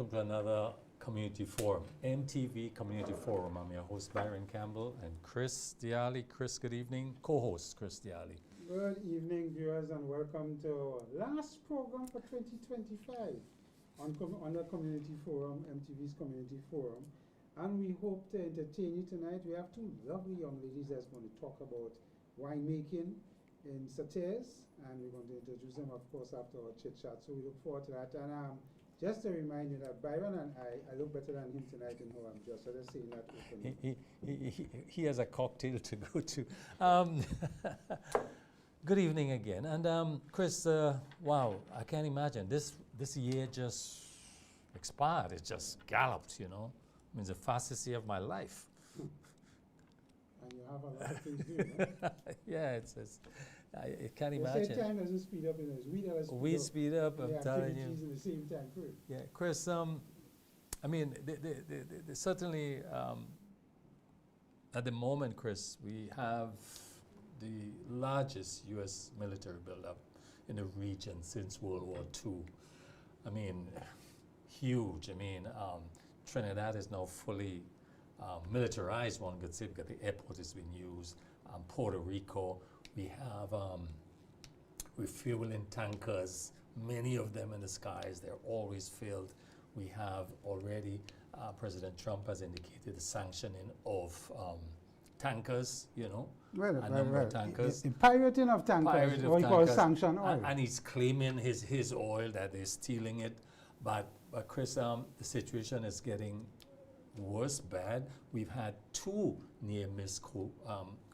welcome to another Community Forum, MTV Community Forum. I'm your host, Byron Campbell, and Chris Diali. Chris, good evening. Co-host, Chris Diali. Good evening, viewers, and welcome to our last program for 2025 on the Community Forum, MTV's Community Forum. And we hope to entertain you tonight. We have two lovely young ladies that's going to talk about winemaking in Sauteurs, and we're going to introduce them, of course, after our chit-chat. So we look forward to that. And just to remind you that Byron and I look better than him tonight in how I'm dressed. So just saying that openly. He has a cocktail to go to. Good evening again. And Chris, wow, I can't imagine. This year just expired. It just galloped, you know. I mean, it's the fastest year of my life. And you have a lot of things to do, right? Yeah, I can't They imagine. say time doesn't speed up in us. We speed up, I'm telling you. Activities in the same time period. Yeah, Chris, I mean, they certainly, at the moment, Chris, we have the largest U.S. military buildup in the region since World War II. I mean, huge. I mean, Trinidad is now fully militarized, one could say, because the airport has been used. Puerto Rico, we have refueling tankers, many of them in the skies. They're always filled. We have already, President Trump has indicated the sanctioning of tankers, you know, a number of tankers. The pirating of tankers, what you call sanction oil. And he's claiming his oil, that they're stealing it. But Chris, the situation is getting worse, bad. We've had two near-miss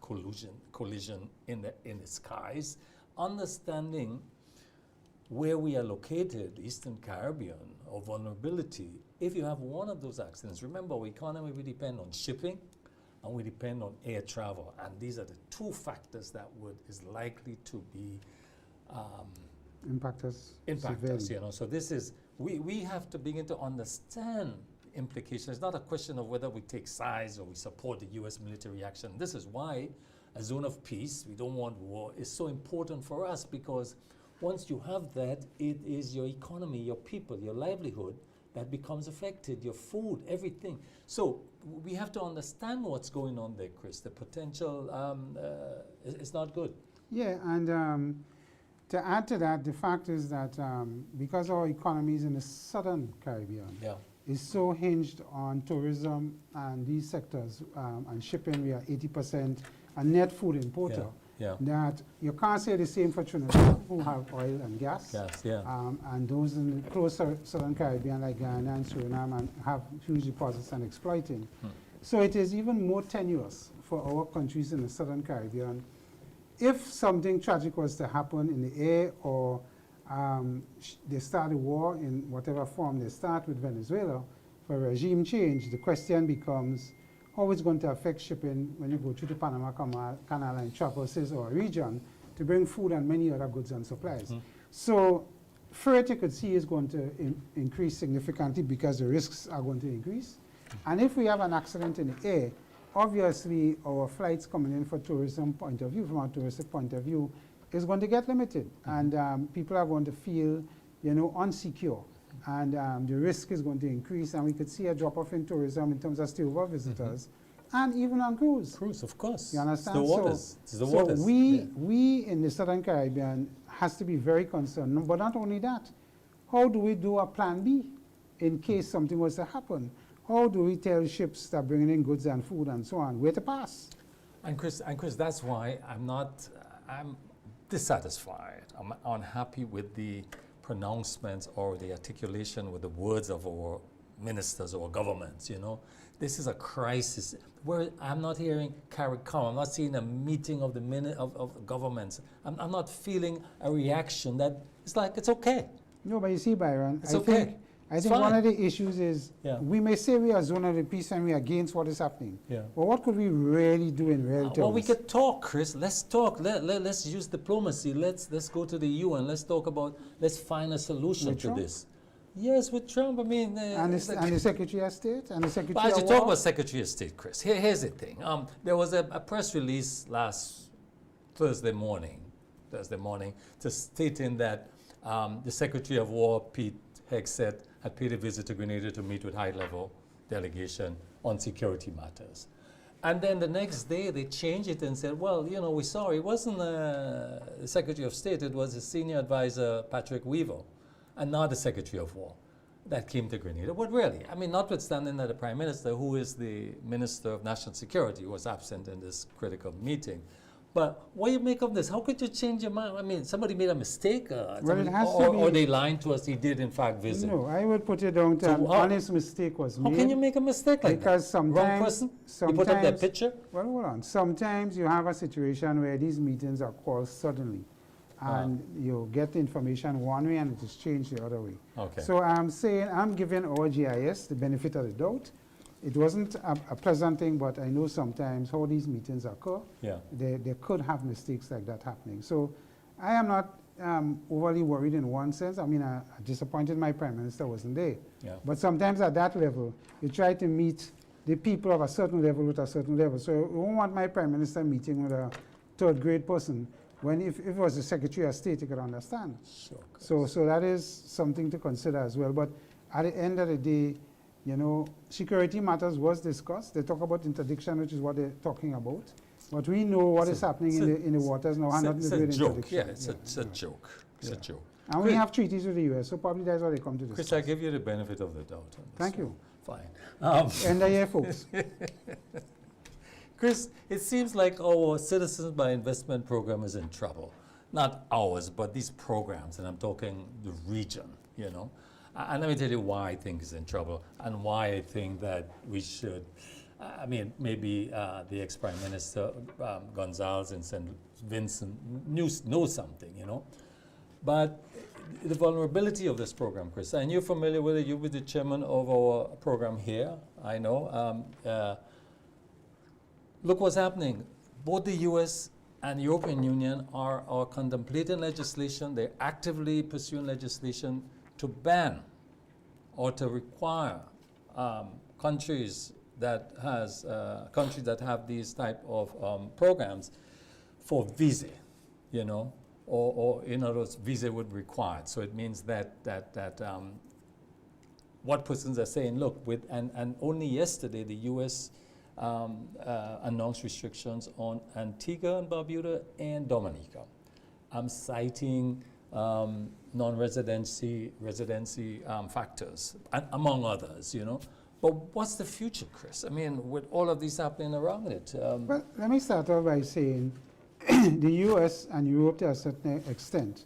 collision in the skies. Understanding where we are located, Eastern Caribbean, or vulnerability, if you have one of those accidents, remember, our economy, we depend on shipping and we depend on air travel. And these are the two factors that is likely to be impact us, you know. So this is, we have to begin to understand the implications. It's not a question of whether we take sides or we support the U.S. military action. This is why a zone of peace, we don't want war, is so important for us, because once you have that, it is your economy, your people, your livelihood that becomes affected, your food, everything. So we have to understand what's going on there, Chris. The potential is not good. Yeah, and to add to that, the fact is that because our economy is in the Southern Caribbean, is so hinged on tourism and these sectors, and shipping, we are 80% a net food importer. That you can't say the same for Trinidad, who have oil and gas. And those in the close Southern Caribbean, like Guyana and Suriname, and have huge deposits and exploiting. So it is even more tenuous for our countries in the Southern Caribbean. If something tragic was to happen in the air, or they start a war in whatever form they start with Venezuela, for regime change, the question becomes how it's going to affect shipping when you go through the Panama Canal and traverses our region to bring food and many other goods and supplies. So freight, you could see, is going to increase significantly because the risks are going to increase. And if we have an accident in the air, obviously our flights coming in for tourism point of view, from a touristic point of view, is going to get limited. And people are going to feel, you know, unsecure. And the risk is going to increase, and we could see a drop-off in tourism in terms of stay-over visitors, and even on cruise. Cruise, of course. You understand? It's the waters. So waters. we in the Southern Caribbean has to be very concerned. But not only that, how do we do a plan B in case something was to happen? How do we tell ships that are bringing in goods and food and so on where to pass? And Chris, that's why I'm dissatisfied. I'm unhappy with the pronouncements or the articulation with the words of our ministers or governments, you know. This is a crisis where I'm not hearing CARICOM, I'm not seeing a meeting of the of governments. I'm not feeling a reaction that it's like, it's okay. No, but you see, Byron, I think fine. one of the issues is we may say we are zone of the peace and we are against what is happening. But what could we really do in real terms? Well, we could talk, Chris. Let's talk. Let's use diplomacy. Let's go to the UN. Let's talk about, let's find a solution to this. Yes, with Trump. I mean, and the Secretary of State and the Secretary but as of you War. talk about Secretary of State, Chris, here's the thing. There was a press release last Thursday morning, to stating that the Secretary of War, Pete Hegseth had paid a visit to Grenada to meet with high-level delegation on security matters. And then the next day they changed it and said, well, you know, we're sorry, it wasn't the Secretary of State, it was his senior advisor, Patrick Weaver, and not the Secretary of War that came to Grenada. But really, I mean, notwithstanding that the Prime Minister, who is the Minister of National Security, was absent in this critical meeting. But what do you make of this? How could you change your mind? I mean, somebody made a mistake, Well, it has to or be- they lying to us, he did in fact visit. No, I would put it down to So an how- honest mistake was How made. can you make a mistake like Because that? sometimes, Wrong person? You put up their sometimes- picture? Well, hold on. Sometimes you have a situation where these meetings are called suddenly, and you get the information one way and it is changed the other way. Okay. So I'm saying, I'm giving our GIS the benefit of the doubt. It wasn't a pleasant thing, but I know sometimes how these meetings occur. Yeah. They could have mistakes like that happening. So I am not overly worried in one sense. I mean, I disappointed my Prime Minister wasn't there. Yeah. But sometimes at that level, you try to meet the people of a certain level with a certain level. So I won't want my Prime Minister meeting with a third grade person when if it was the Secretary of State, you could understand. Sure. So that is something to consider as well. But at the end of the day, you know, security matters was discussed. They talk about interdiction, which is what they're talking about. But we know what is happening in the waters now. It's a joke. Yeah, it's a joke. It's a Yeah. joke. And we have treaties with the U.S., so probably that's why they come to this. Chris, I give you the benefit of the doubt on this. Thank you. Fine. End of year, folks. Chris, it seems like our Citizens by Investment program is in trouble. Not ours, but these programs, and I'm talking the region, you know. And let me tell you why I think it's in trouble and why I think that we should, I mean, maybe the ex-Prime Minister Gonzalez in St. Vincent knows something, you know. But the vulnerability of this program, Chris, and you're familiar with it, you were the chairman of our program here, I know. Look what's happening. Both the US and European Union are contemplating legislation. They're actively pursuing legislation to ban or to require countries that have these type of programs for visa, you know, or in other words, visa would be required. So it means that what persons are saying, look, and only yesterday the U.S. Announced restrictions on Antigua and Barbuda and Dominica. I'm citing non-residency factors, among others, you know. But what's the future, Chris? I mean, with all of this happening around it. Well, let me start off by saying the U.S. and Europe, to a certain extent,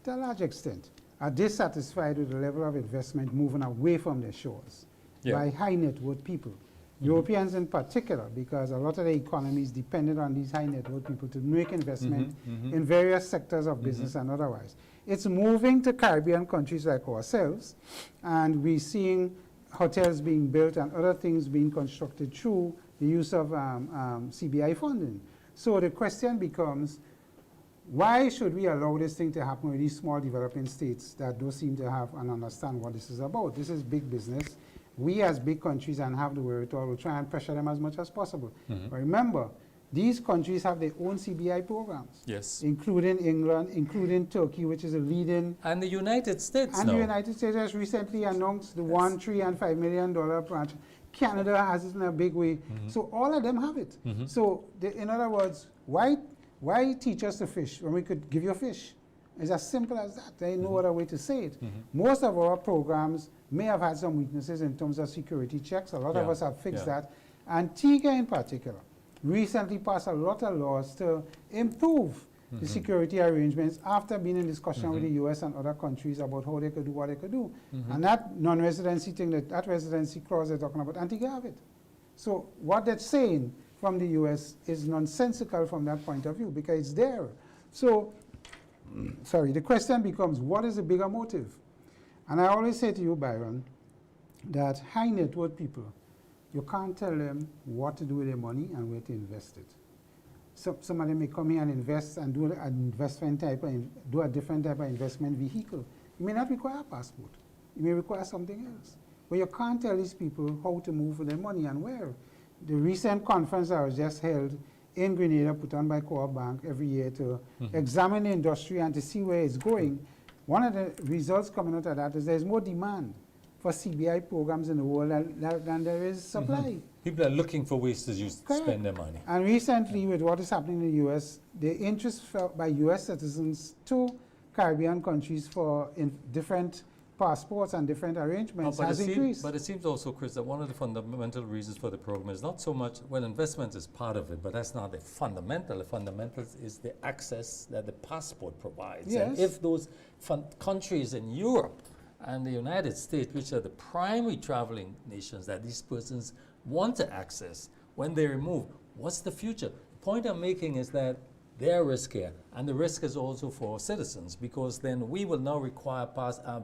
to a large extent, are dissatisfied with the level of investment moving away from their shores by high net worth people. Europeans in particular, because a lot of the economies depended on these high net worth people to make investment in various sectors of business and otherwise. It's moving to Caribbean countries like ourselves, and we're seeing hotels being built and other things being constructed through the use of CBI funding. So the question becomes, why should we allow this thing to happen with these small developing states that don't seem to have and understand what this is about? This is big business. We as big countries and have the wherewithal will try and pressure them as much as possible. But remember, these countries have their own CBI programs. Yes. Including England, including Turkey, which is a leading. And the United States And now. the United States has recently announced the $1, $3, and $5 million branch. Canada has it in a big way. So all of them have it. So in other words, why teach us to fish when we could give you a fish? It's as simple as that. There ain't no other way to say it. Most of our programs may have had some weaknesses in terms of security checks. A lot of us have fixed that. Antigua in particular recently passed a lot of laws to improve the security arrangements after being in discussion with the US and other countries about how they could do what they could do. And that non-residency thing, that residency clause they're talking about, Antigua have it. So what they're saying from the US is nonsensical from that point of view because it's there. So, sorry, the question becomes, what is the bigger motive? And I always say to you, Byron, that high net worth people, you can't tell them what to do with their money and where to invest it. So some of them may come here and invest and do a different type of investment vehicle. You may not require a passport. You may require something else. But you can't tell these people how to move their money and where. The recent conference that was just held in Grenada, put on by Co-op Bank every year to examine the industry and to see where it's going. one of the results coming out of that is there's more demand for CBI programs in the world than there is supply. People are looking for ways to Correct. spend their money. And recently, with what is happening in the U.S., the interest felt by U.S. citizens to Caribbean countries for different passports and different arrangements has increased. But it seems also, Chris, that one of the fundamental reasons for the program is not so much, well, investment is part of it, but that's not the fundamental. The fundamentals is the access that the passport provides. Yes. And if those countries in Europe and the United States, which are the primary traveling nations that these persons want to access, when they remove, what's the future? The point I'm making is that they're riskier, and the risk is also for citizens, because then we will now require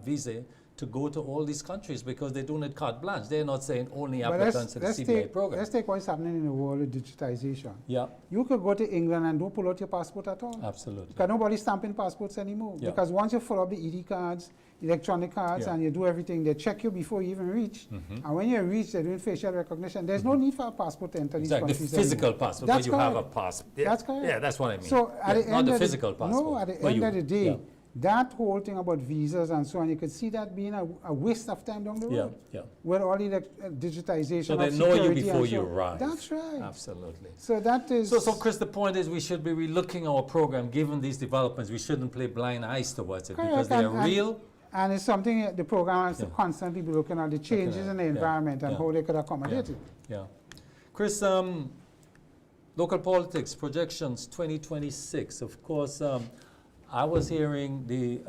visa to go to all these countries because they do need carte blanche. They're not saying only But applicants to the CBI program. let's take what's happening in the world of digitization. Yeah, You could go to England and don't pull out your passport at all. absolutely. Because nobody's stamping passports anymore. Yeah. Because once you fill up the ED cards, electronic cards, Yeah. and you do everything, they check you before you even reach. And when you reach, they're doing facial recognition. There's no need for a passport to enter these Exactly, the countries physical anymore. passport, That's where you have a correct. passport. Yeah. That's correct. Yeah, that's what I mean. So at the not end the of physical passport. No, at the where end you- of the day, yeah. that whole thing about visas and so on, you could see that being a waste of time down the Yeah, road. yeah. With all the digitization So of they know you security before and you so- arrive. That's right. Absolutely. So that is... So, Chris, the point is we should be relooking our program given these developments. We shouldn't play blind eyes towards it because Correct, they are and- real. And it's something the program has to Yeah. constantly be looking at the changes at in the it, yeah, environment and yeah, how they could accommodate it. Yeah. Chris, local politics projections 2026. Of course, I was hearing the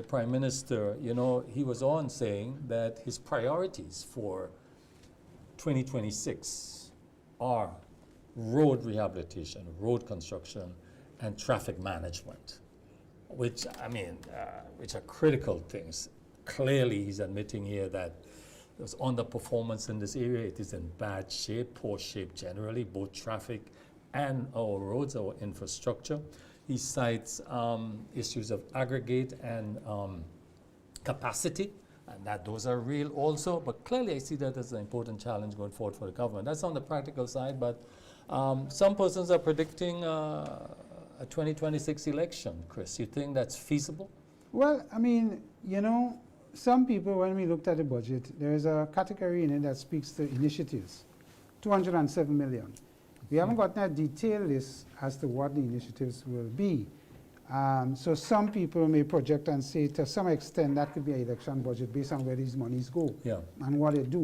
Prime Minister, you know, he was on saying that his priorities for 2026 are road rehabilitation, road construction, and traffic management, which, I mean, which are critical things. Clearly, he's admitting here that there's underperformance in this area. It is in bad shape, poor shape generally, both traffic and our roads, our infrastructure. He cites issues of aggregate and capacity, and that those are real also, but clearly I see that as an important challenge going forward for the government. That's on the practical side, but some persons are predicting a 2026 election. Chris, you think that's feasible? Well, I mean, you know, some people, when we looked at the budget, there is a category in it that speaks to initiatives, 207 million. We haven't gotten a detailed list as to what the initiatives will be. So some people may project and say to some extent that could be an election budget based on where these monies go Yeah. and what they do.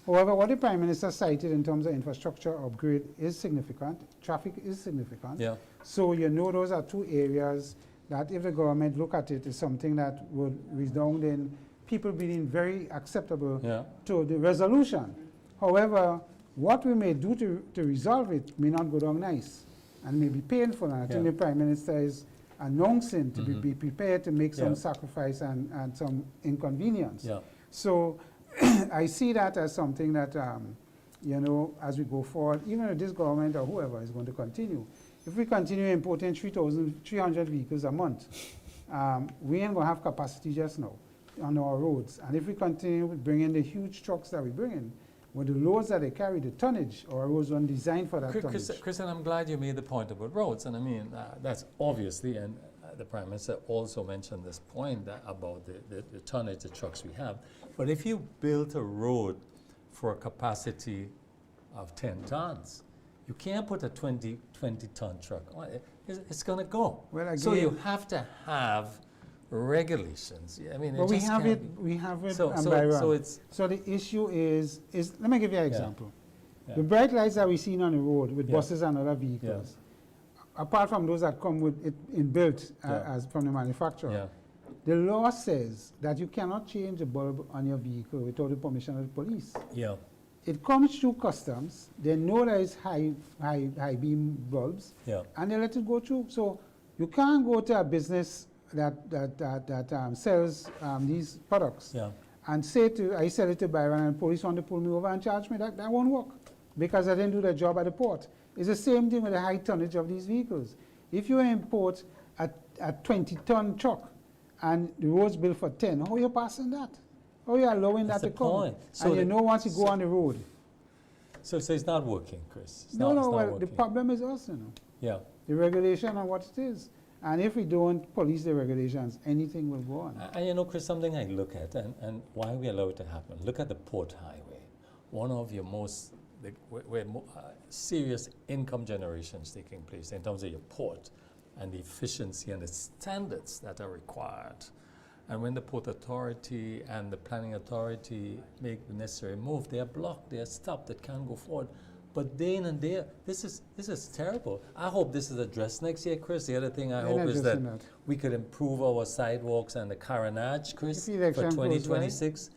However, what the Prime Minister cited in terms of infrastructure upgrade is significant. Traffic is significant. Yeah. So you know those are two areas that if the government look at it is something that would resound in people being very acceptable Yeah. to the resolution. However, what we may do to resolve it may not go down nice and may be painful. And I think Yeah. the Prime Minister is announcing to be prepared to make some Yeah. sacrifice and some inconvenience. Yeah. So I see that as something that, you know, as we go forward, even if this government or whoever is going to continue, if we continue importing 300 vehicles a month, we ain't going to have capacity just now on our roads. And if we continue bringing the huge trucks that we bring in, with the loads that they carry, the tonnage, our roads weren't designed for that tonnage. Chris, and I'm glad you made the point about roads. And I mean, that's obviously, and the Prime Minister also mentioned this point about the tonnage, the trucks we have. But if you built a road for a capacity of 10 tons, you can't put a 20-ton truck on it. It's going to go. Well, So you again- have to have regulations. I mean, But we just have can't it, we have it, So- and so- Byron. so it's- So the issue is, let me give you an example. Yeah. The bright lights that we see on the road with Yeah. buses and other vehicles, apart from those that come with it inbuilt Yeah. as from the manufacturer, Yeah. the law says that you cannot change a bulb on your vehicle without the permission of the police. Yeah. It comes through customs. They know that it's high beam bulbs, Yeah. and they let it go through. So you can't go to a business that sells these products Yeah. and say I sell it to Byron and police want to pull me over and charge me. That won't work because I didn't do the job at the port. It's the same thing with the high tonnage of these vehicles. If you import a 20-ton truck and the road's built for 10, how are you passing that? How are you allowing That's that the to come? point. So And you the- know once you go on the road. So it's not working, Chris. It's No, not well, the working. problem is us, you know. Yeah. The regulation and what it is. And if we don't police the regulations, anything will go on. And you know, Chris, something I look at and why we allow it to happen. Look at the Port Highway, one of your most where serious income generation is taking place in terms of your port and the efficiency and the standards that are required. And when the Port Authority and the Planning Authority make the necessary move, they are blocked, they are stopped, they can't go forward. But day in and day out, this is terrible. I hope this is addressed next year, Chris. The other thing I hope is that we could improve our sidewalks and the carronage, Chris, for 2026.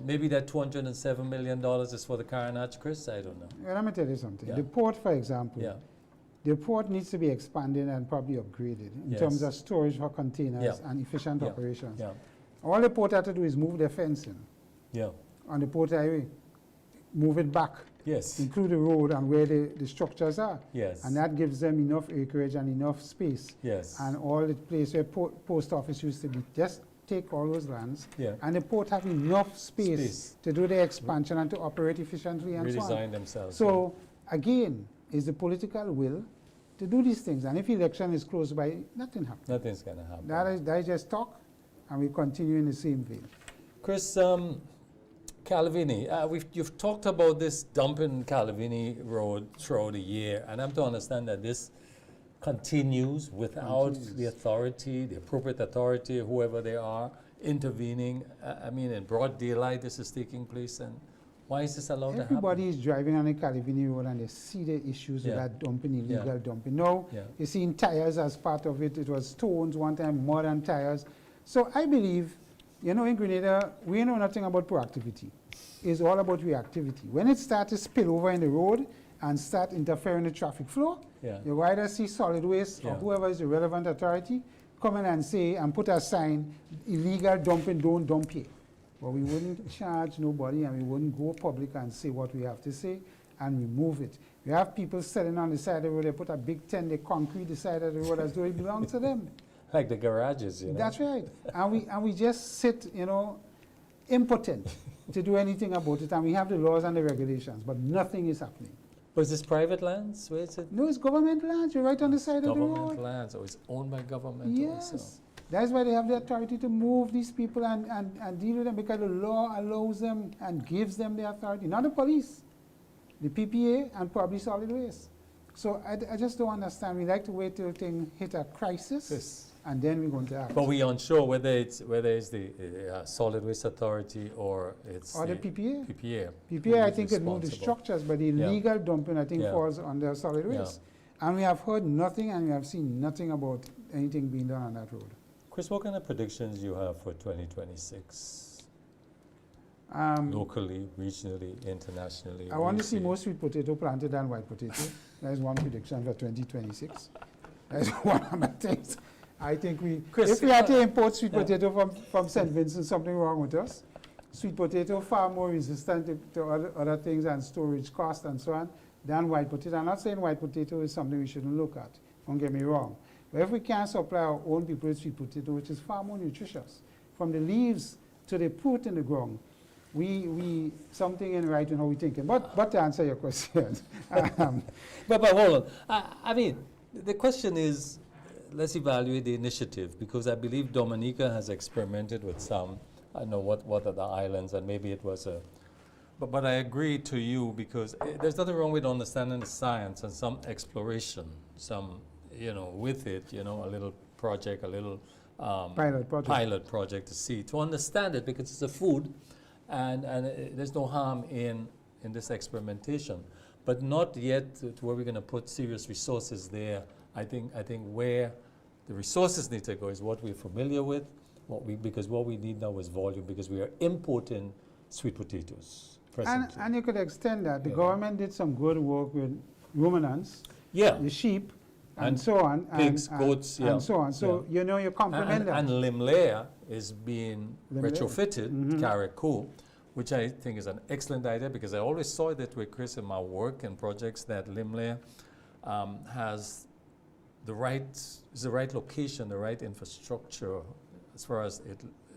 Maybe that $207 million is for the carronage, Chris? I don't know. Well, let me tell you something. Yeah. The port, for example, Yeah. the port needs to be expanded and probably upgraded in Yes. terms of storage for containers Yeah. and efficient Yeah. operations. Yeah. All the port had to do is move the fencing Yeah. on the port highway, move it back, Yes. include the road and where the structures are. Yes. And that gives them enough acreage and enough space. Yes. And all the place where post office used to be, just take all those lands. Yeah. And the port have enough space to do the expansion and to operate efficiently and so on. Redesign themselves. So again, is the political will to do these things. And if election is close by, nothing happens. Nothing's going to happen. That is just talk, and we continue in the same vein. Chris, Calavini, you've talked about this dump in Calavini Road throughout the year, and I'm to understand that this continues without the authority, the appropriate authority, whoever they are, intervening. I mean, in broad daylight, this is taking place, and why is this allowed to happen? Everybody is driving on the Calavini Road and they see the issues with that dumping, illegal dumping. Now, you're seeing tires as part of it. It was stones one time, mud and tires. So I believe, you know, in Grenada, we know nothing about proactivity. It's all about reactivity. When it starts to spill over in the road and start interfering with the traffic flow, you either see solid waste or whoever is the relevant authority come in and say and put a sign, illegal dumping, don't dump here. But we wouldn't charge nobody and we wouldn't go public and say what we have to say and remove it. We have people sitting on the side of the road, they put a big tent, they concrete the side of the road as though it belongs to them. Like the garages, you know. That's right. And we just sit, you know, impotent to do anything about it. And we have the laws and the regulations, but nothing is happening. But is this private lands? Where is it? No, it's government lands. You're right on the side of the road. Government lands, or it's owned by government also. Yes. That's why they have the authority to move these people and deal with them, because the law allows them and gives them the authority, not the police, the PPA and probably solid waste. So I just don't understand. We like to wait till things hit a crisis. And then we're going to act. But we're unsure whether it's the Solid Waste Authority or it's the PPA. PPA I think could move the structures, but the illegal dumping I think falls under solid waste. And we have heard nothing and we have seen nothing about anything being done on that road. Chris, what kind of predictions you have for 2026? Locally, regionally, internationally? I want to see more sweet potato planted than white potato. That is one prediction for 2026. That is one of my things. I think if we had to import sweet potato from St. Vincent, something wrong with us. Sweet potato far more resistant to other things and storage cost and so on than white potato. I'm not saying white potato is something we shouldn't look at, don't get me wrong. But if we can't supply our own people with sweet potato, which is far more nutritious, from the leaves to the fruit in the ground, we something in right in how we thinking. But to answer your question. But hold on. I mean, the question is, let's evaluate the initiative, because I believe Dominica has experimented with some. I don't know what are the islands, and maybe it was a. But I agree to you, because there's nothing wrong with understanding the science and some exploration, some, you know, with it, you know, a little project, a little pilot project to understand it, because it's a food, and there's no harm in this experimentation, but not yet to where we're going to put serious resources there. I think where the resources need to go is what we're familiar with, because what we need now is volume, because we are importing sweet potatoes presently. And you could extend that. The government did some good work with ruminants, the sheep, and so on. Pigs, goats, and so on. So, you know, you complement that. And Limlea is being retrofitted, Carriacou, which I think is an excellent idea, because I always saw it with Chris in my work and projects, that Limlea has the right location, the right infrastructure as far as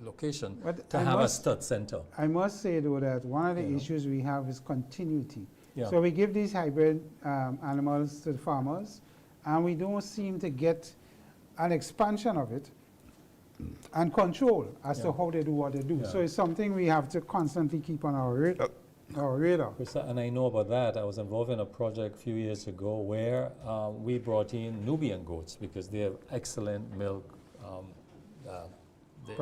location to have a stud center. I must say though that one of the issues we have is continuity. So we give these hybrid animals to the farmers, and we don't seem to get an expansion of it and control as to Yeah. how they do what they do. Yeah. So it's something we have to constantly keep on our radar. And I know about that. I was involved in a project a few years ago where we brought in Nubian goats because they have excellent milk,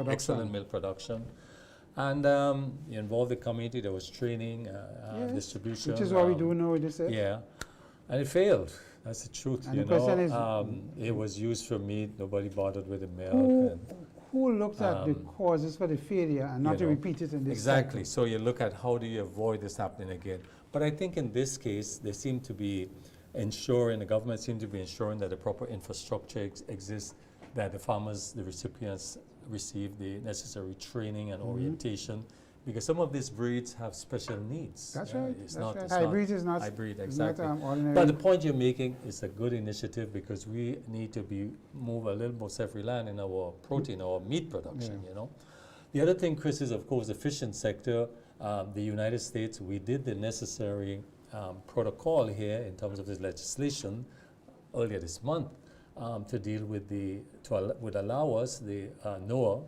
excellent milk production. And you involved the community. There was training, Yes, distribution. which is what we do now with this. Yeah, and it failed. That's the truth. And you the question know, is, it was used for meat. Nobody bothered with the milk. Who, and, who looked at the causes for the failure and not to you know, repeat it in this exactly. cycle? So you look at how do you avoid this happening again. But I think in this case, they seem to be ensuring, the government seems to be ensuring that the proper infrastructure exists, that the farmers, the recipients receive the necessary training and orientation, because some of these breeds have special needs. That's right. It's That's not, right. it's Hybrid not is not hybrid, is not, exactly. ordinary. But the point you're making is a good initiative because we need to move a little more self-reliant in our protein, our meat production, Yeah. you know. The other thing, Chris, is of course the fishing sector. The United States, we did the necessary protocol here in terms of this legislation earlier this month to deal with would allow us, the NOAA,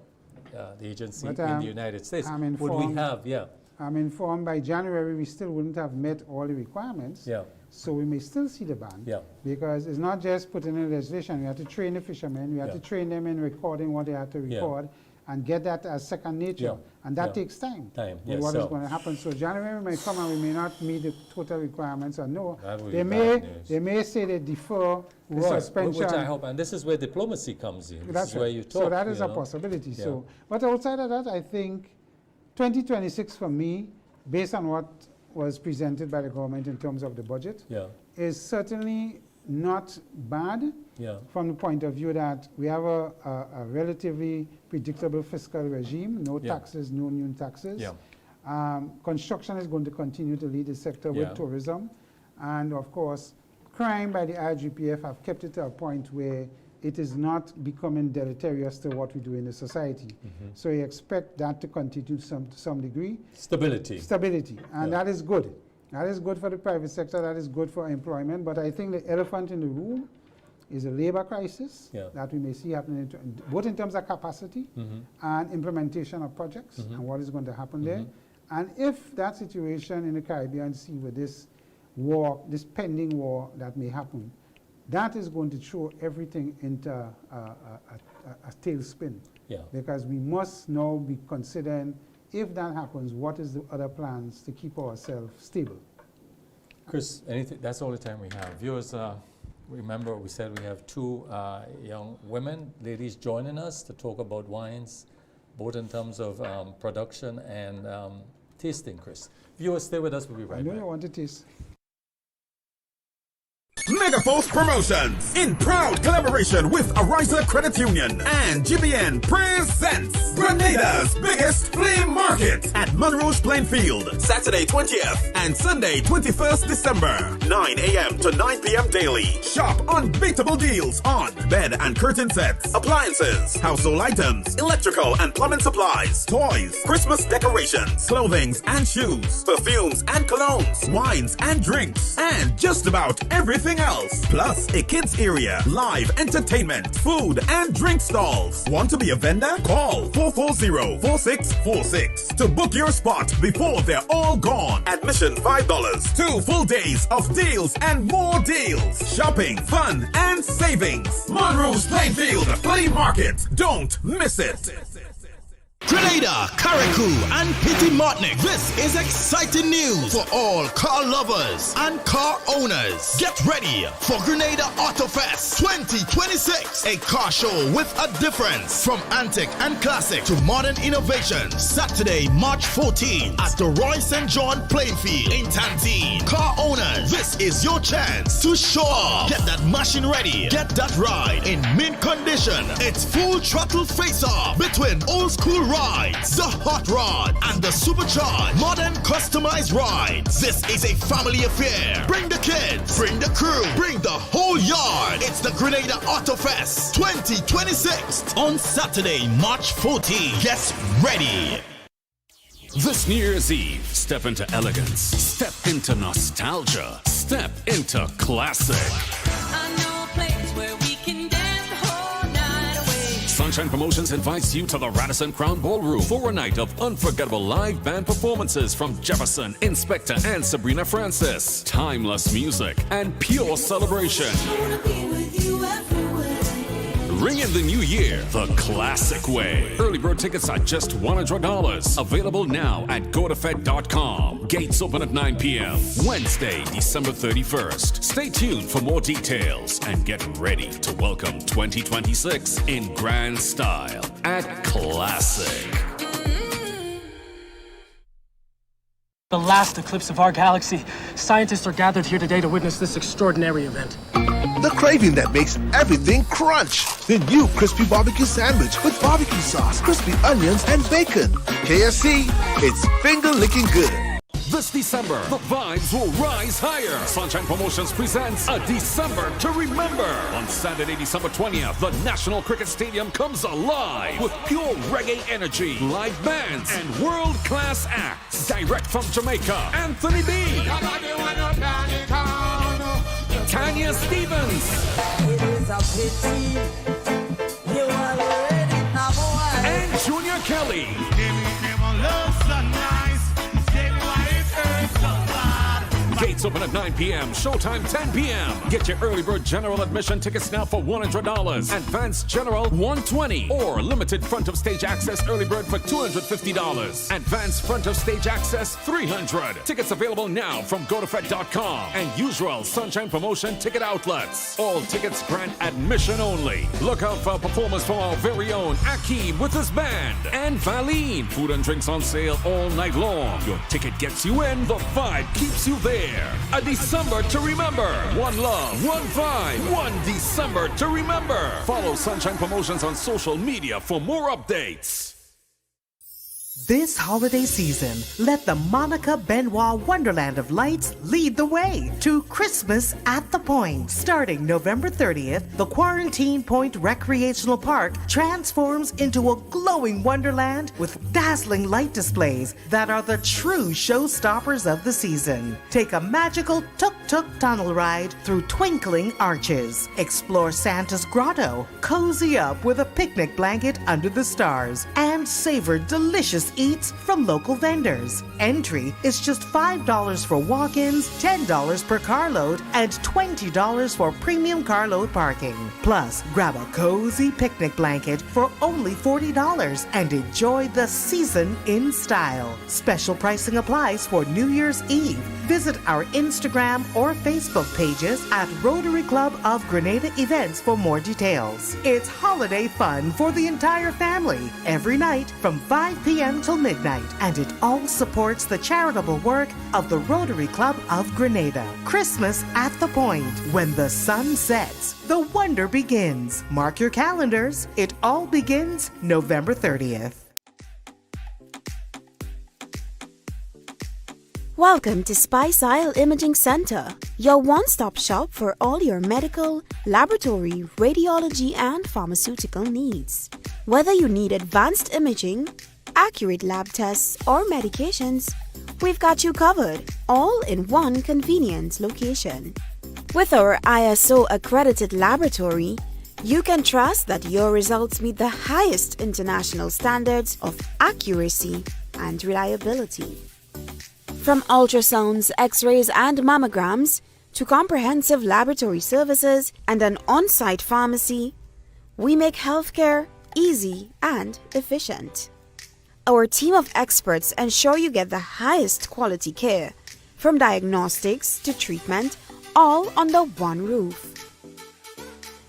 the agency But, in the United States. I'm Would we informed- have, yeah, I'm informed by January we still wouldn't have met all the requirements. yeah, So we may still see the ban. yeah, Because it's not just putting in legislation. We have to train the fishermen. We have Yeah. to train them in recording what they have to Yeah. record and get that as second nature. Yeah. And that Yeah. takes time. time, But yes. what is So going to happen? So January may come and we may not meet the total requirements or no. that would They be may, bad news. they may say they defer the Right, suspension. which I hope, and this is where diplomacy comes in. This That's is where right. you talk. So that is you a know. possibility. Yeah. So, but outside of that, I think 2026 for me, based on what was presented by the government in terms of the budget, Yeah, is certainly not bad yeah, from the point of view that we have a relatively predictable fiscal regime, no Yeah. taxes, no new taxes. yeah, Construction is going to continue to lead the sector Yeah. with tourism. And of course, crime by the IGPF have kept it to a point where it is not becoming deleterious to what we do in the society. mhm. So you expect that to continue to some degree. Stability. Stability, and Yeah. that is good. That is good for the private sector, that is good for employment, but I think the elephant in the room is a labor crisis Yeah. that we may see happening, both in terms of capacity Mhm. and implementation of projects Mhm. and what is going to happen there. Mhm. And if that situation in the Caribbean Sea with this war, this pending war that may happen, that is going to throw everything into a tailspin. Yeah. Because we must now be considering, if that happens, what is the other plans to keep ourselves stable? Chris, anything, that's all the time we have. Viewers, remember we said we have two young women, ladies joining us to talk about wines, both in terms of production and tasting, Chris. Viewers, stay with us, we'll be I right know back. you want to taste. Megaforce Promotions, in proud collaboration with Ariza Credit Union and GBN, presents Grenada's biggest flea market at Monroe's Plainfield, Saturday 20th and Sunday 21st December, 9 a.m. to 9 p.m. daily. Shop unbeatable deals on bed and curtain sets, appliances, household items, electrical and plumbing supplies, toys, Christmas decorations, clothing and shoes, perfumes and colognes, wines and drinks, and just about everything else. Plus a kids area, live entertainment, food and drink stalls. Want to be a vendor? Call 440-4646 to book your spot before they're all gone. Admission $5. 2 full days of deals and more deals. Shopping, fun and savings. Monroe's Plainfield Flea Market. Don't miss it. Grenada, Carriacou, and Petit Martinique. This is exciting news for all car lovers and car owners. Get ready for Grenada Autofest 2026, a car show with a difference. From antique and classic to modern innovations. Saturday, March 14 at the Roy St. John Plainfield in Tantine. Car owners, this is your chance to show off. Get that machine ready. Get that ride in mint condition. It's full throttle face-off between old school rides, the hot rod, and the supercharged modern customized rides. This is a family affair. Bring the kids, bring the crew, bring the whole yard. It's the Grenada Autofest 2026 on Saturday, March 14. Get ready. This New Year's Eve, step into elegance, step into nostalgia, step into classic. I know a place where we can dance the whole night. Sunshine Promotions invites you to the Radisson Crown Ballroom for a night of unforgettable live band performances from Jefferson, Inspector, and Sabrina Francis. Timeless music and pure celebration. Ring in the new year the classic way. Early bird tickets are just $100. Available now at gotofed.com. Gates open at 9 p.m. Wednesday, December 31st. Stay tuned for more details and get ready to welcome 2026 in grand style at Classic. The last eclipse of our galaxy. Scientists are gathered here today to witness this extraordinary event. The craving that makes everything crunch. The new crispy barbecue sandwich with barbecue sauce, crispy onions, and bacon. KFC, it's finger-licking good. This December, the vibes will rise higher. Sunshine Promotions presents A December to Remember. On Saturday, December 20th, the National Cricket Stadium comes alive with pure reggae energy, live bands, and world-class acts. Direct from Jamaica, Anthony B. Tanya Stevens. And Junior Kelly. Gates open at 9 p.m. Showtime 10 p.m. Get your early bird general admission tickets now for $100. Advanced general $120. Or limited front of stage access early bird for $250. Advanced front of stage access $300. Tickets available now from gotofed.com and usual Sunshine Promotion ticket outlets. All tickets grant admission only. Look out for performers from our very own Akeem with his band and Valine. Food and drinks on sale all night long. Your ticket gets you in. The vibe keeps you there. A December to remember. One love, one vibe, one December to remember. Follow Sunshine Promotions on social media for more updates. This holiday season, let the Monica Benoit Wonderland of Lights lead the way to Christmas at the Point. Starting November 30th, the Quarantine Point Recreational Park transforms into a glowing wonderland with dazzling light displays that are the true showstoppers of the season. Take a magical tuk-tuk tunnel ride through twinkling arches. Explore Santa's grotto, cozy up with a picnic blanket under the stars, and savor delicious eats from local vendors. Entry is just $5 for walk-ins, $10 per carload, and $20 for premium carload parking. Plus, grab a cozy picnic blanket for only $40 and enjoy the season in style. Special pricing applies for New Year's Eve. Visit our Instagram or Facebook pages at Rotary Club of Grenada Events for more details. It's holiday fun for the entire family every night from 5 p.m. till midnight, and it all supports the charitable work of the Rotary Club of Grenada. Christmas at the Point. When the sun sets, the wonder begins. Mark your calendars. It all begins November 30th. Welcome to Spice Isle Imaging Center, your one-stop shop for all your medical, laboratory, radiology, and pharmaceutical needs. Whether you need advanced imaging, accurate lab tests, or medications, we've got you covered, all in one convenient location. With our ISO accredited laboratory, you can trust that your results meet the highest international standards of accuracy and reliability. From ultrasounds, x-rays, and mammograms to comprehensive laboratory services and an on-site pharmacy, we make healthcare easy and efficient. Our team of experts ensure you get the highest quality care, from diagnostics to treatment, all under one roof.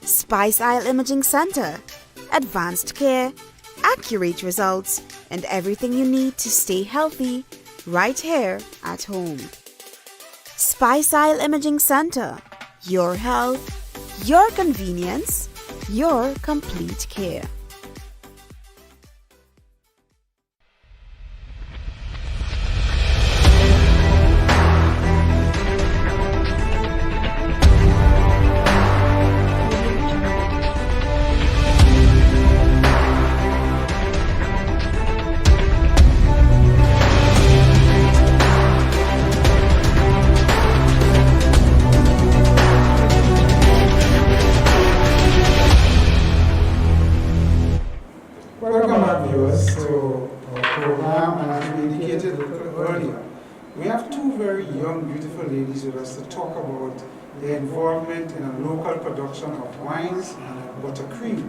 Spice Isle Imaging Center. Advanced care, accurate results, and everything you need to stay healthy right here at home. Spice Isle Imaging Center. Your health, your convenience, your complete care. viewers to our program, and as we indicated a little earlier, we have two very young, beautiful ladies with us to talk about their involvement in a local production of wines and buttercream.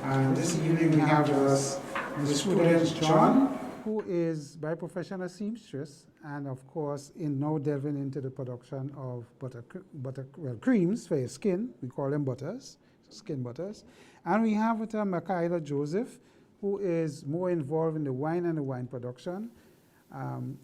And this evening we have with us the student John, who is by profession a seamstress, and of course in now delving into the production of creams for your skin. We call them butters, skin butters. And we have with her Michaela Joseph, who is more involved in the wine and the wine production.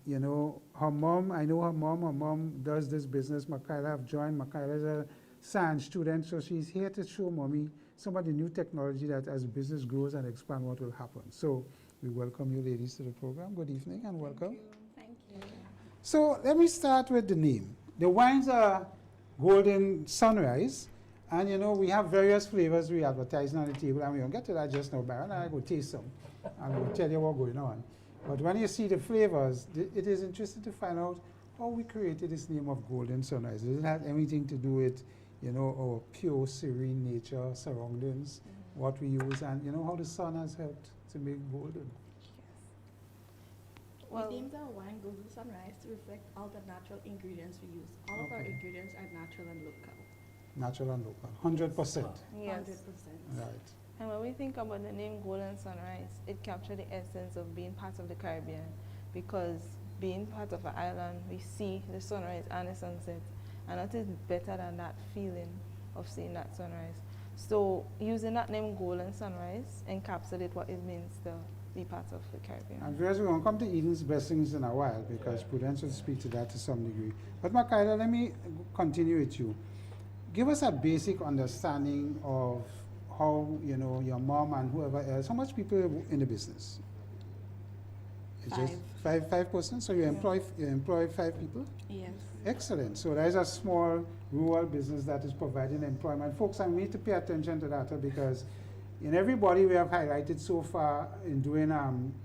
You know, her mom, I know her mom does this business. Michaela have joined. Michaela is a science student, so she's here to show mommy some of the new technology that as business grows and expands, what will happen. So we welcome you ladies to the program. Good evening and welcome. Thank you. So let me start with the name. The wines are Golden Sunrise, and you know, we have various flavors we advertise on the table, and we will get to that just now, Baron. I will taste some, and I will tell you what's going on. But when you see the flavors, it is interesting to find out how we created this name of Golden Sunrise. Does it have anything to do with, you know, our pure, serene nature, surroundings, what we use, and you know how the sun has helped to make golden? Well, we named our wine Golden Sunrise to reflect all the natural ingredients we use. All of our ingredients are natural and local. Natural and local, 100%. Yes. 100%. Right. And when we think about the name Golden Sunrise, it captures the essence of being part of the Caribbean, because being part of an island, we see the sunrise and the sunset, and nothing better than that feeling of seeing that sunrise. So using that name Golden Sunrise encapsulates what it means to be part of the Caribbean. And viewers, we're going to come to Eden's blessings in a while, because Prudence will speak to that to some degree. But Michaela, let me continue with you. Give us a basic understanding of how, you know, your mom and whoever else, how much people in the business? It's just five person? So you employ 5 people? Yes. Excellent. So there's a small rural business that is providing employment. Folks, I need to pay attention to that, because in everybody we have highlighted so far in doing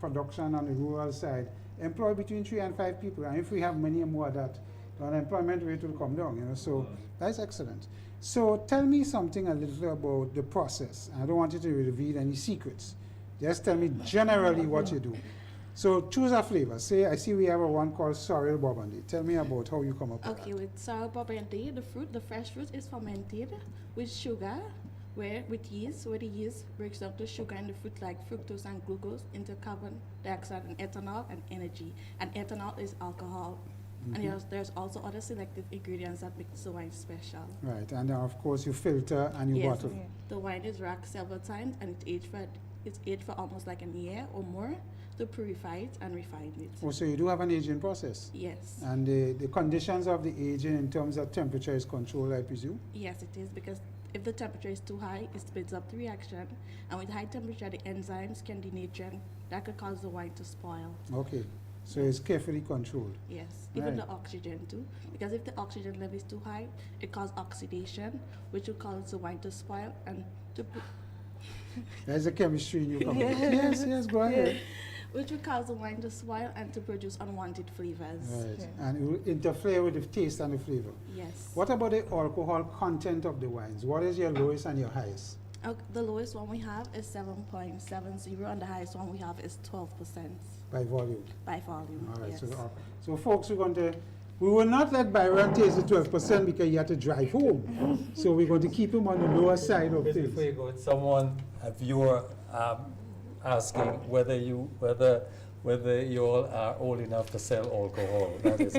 production on the rural side, employ between 3 and 5 people. And if we have many more of that, the unemployment rate will come down, you know. So that's excellent. So tell me something a little about the process. I don't want you to reveal any secrets. Just tell me generally what you do. So choose a flavor. Say, I see we have a one called Sorrel Bourbon. Tell me about how you come up with that. Okay, with Sorrel Bourbon, the fresh fruit is fermented with sugar, with yeast, where the yeast breaks up the sugar and the fruit like fructose and glucose into carbon dioxide and ethanol and energy. And ethanol is alcohol. And there's also other selective ingredients that make the wine special. Right, and of course you filter and you bottle. Yes, the wine is racked several times, and it's aged for almost like a year or more to purify it and refine it. Oh, so you do have an aging process? Yes. And the conditions of the aging in terms of temperature is controlled, I presume? Yes, it is, because if the temperature is too high, it speeds up the reaction, and with high temperature, the enzymes can denature. That could cause the wine to spoil. Okay. So it's carefully controlled. Yes, right. Even the oxygen too, because if the oxygen level is too high, it causes oxidation, which will cause the wine to spoil and to. There's a chemistry in you coming. Yes, go ahead. Which will cause the wine to spoil and to produce unwanted flavors. Right, Yeah. and it will interfere with the taste and the flavor. Yes. What about the alcohol content of the wines? What is your lowest and your highest? The lowest one we have is 7.70, and the highest one we have is 12%. By volume? By volume, All right, yes. so folks, we will not let Byron taste the 12% because he had to drive home. So we're going to keep him on the lower side of things. Before you go, a viewer asking whether you all are old enough to sell alcohol. That is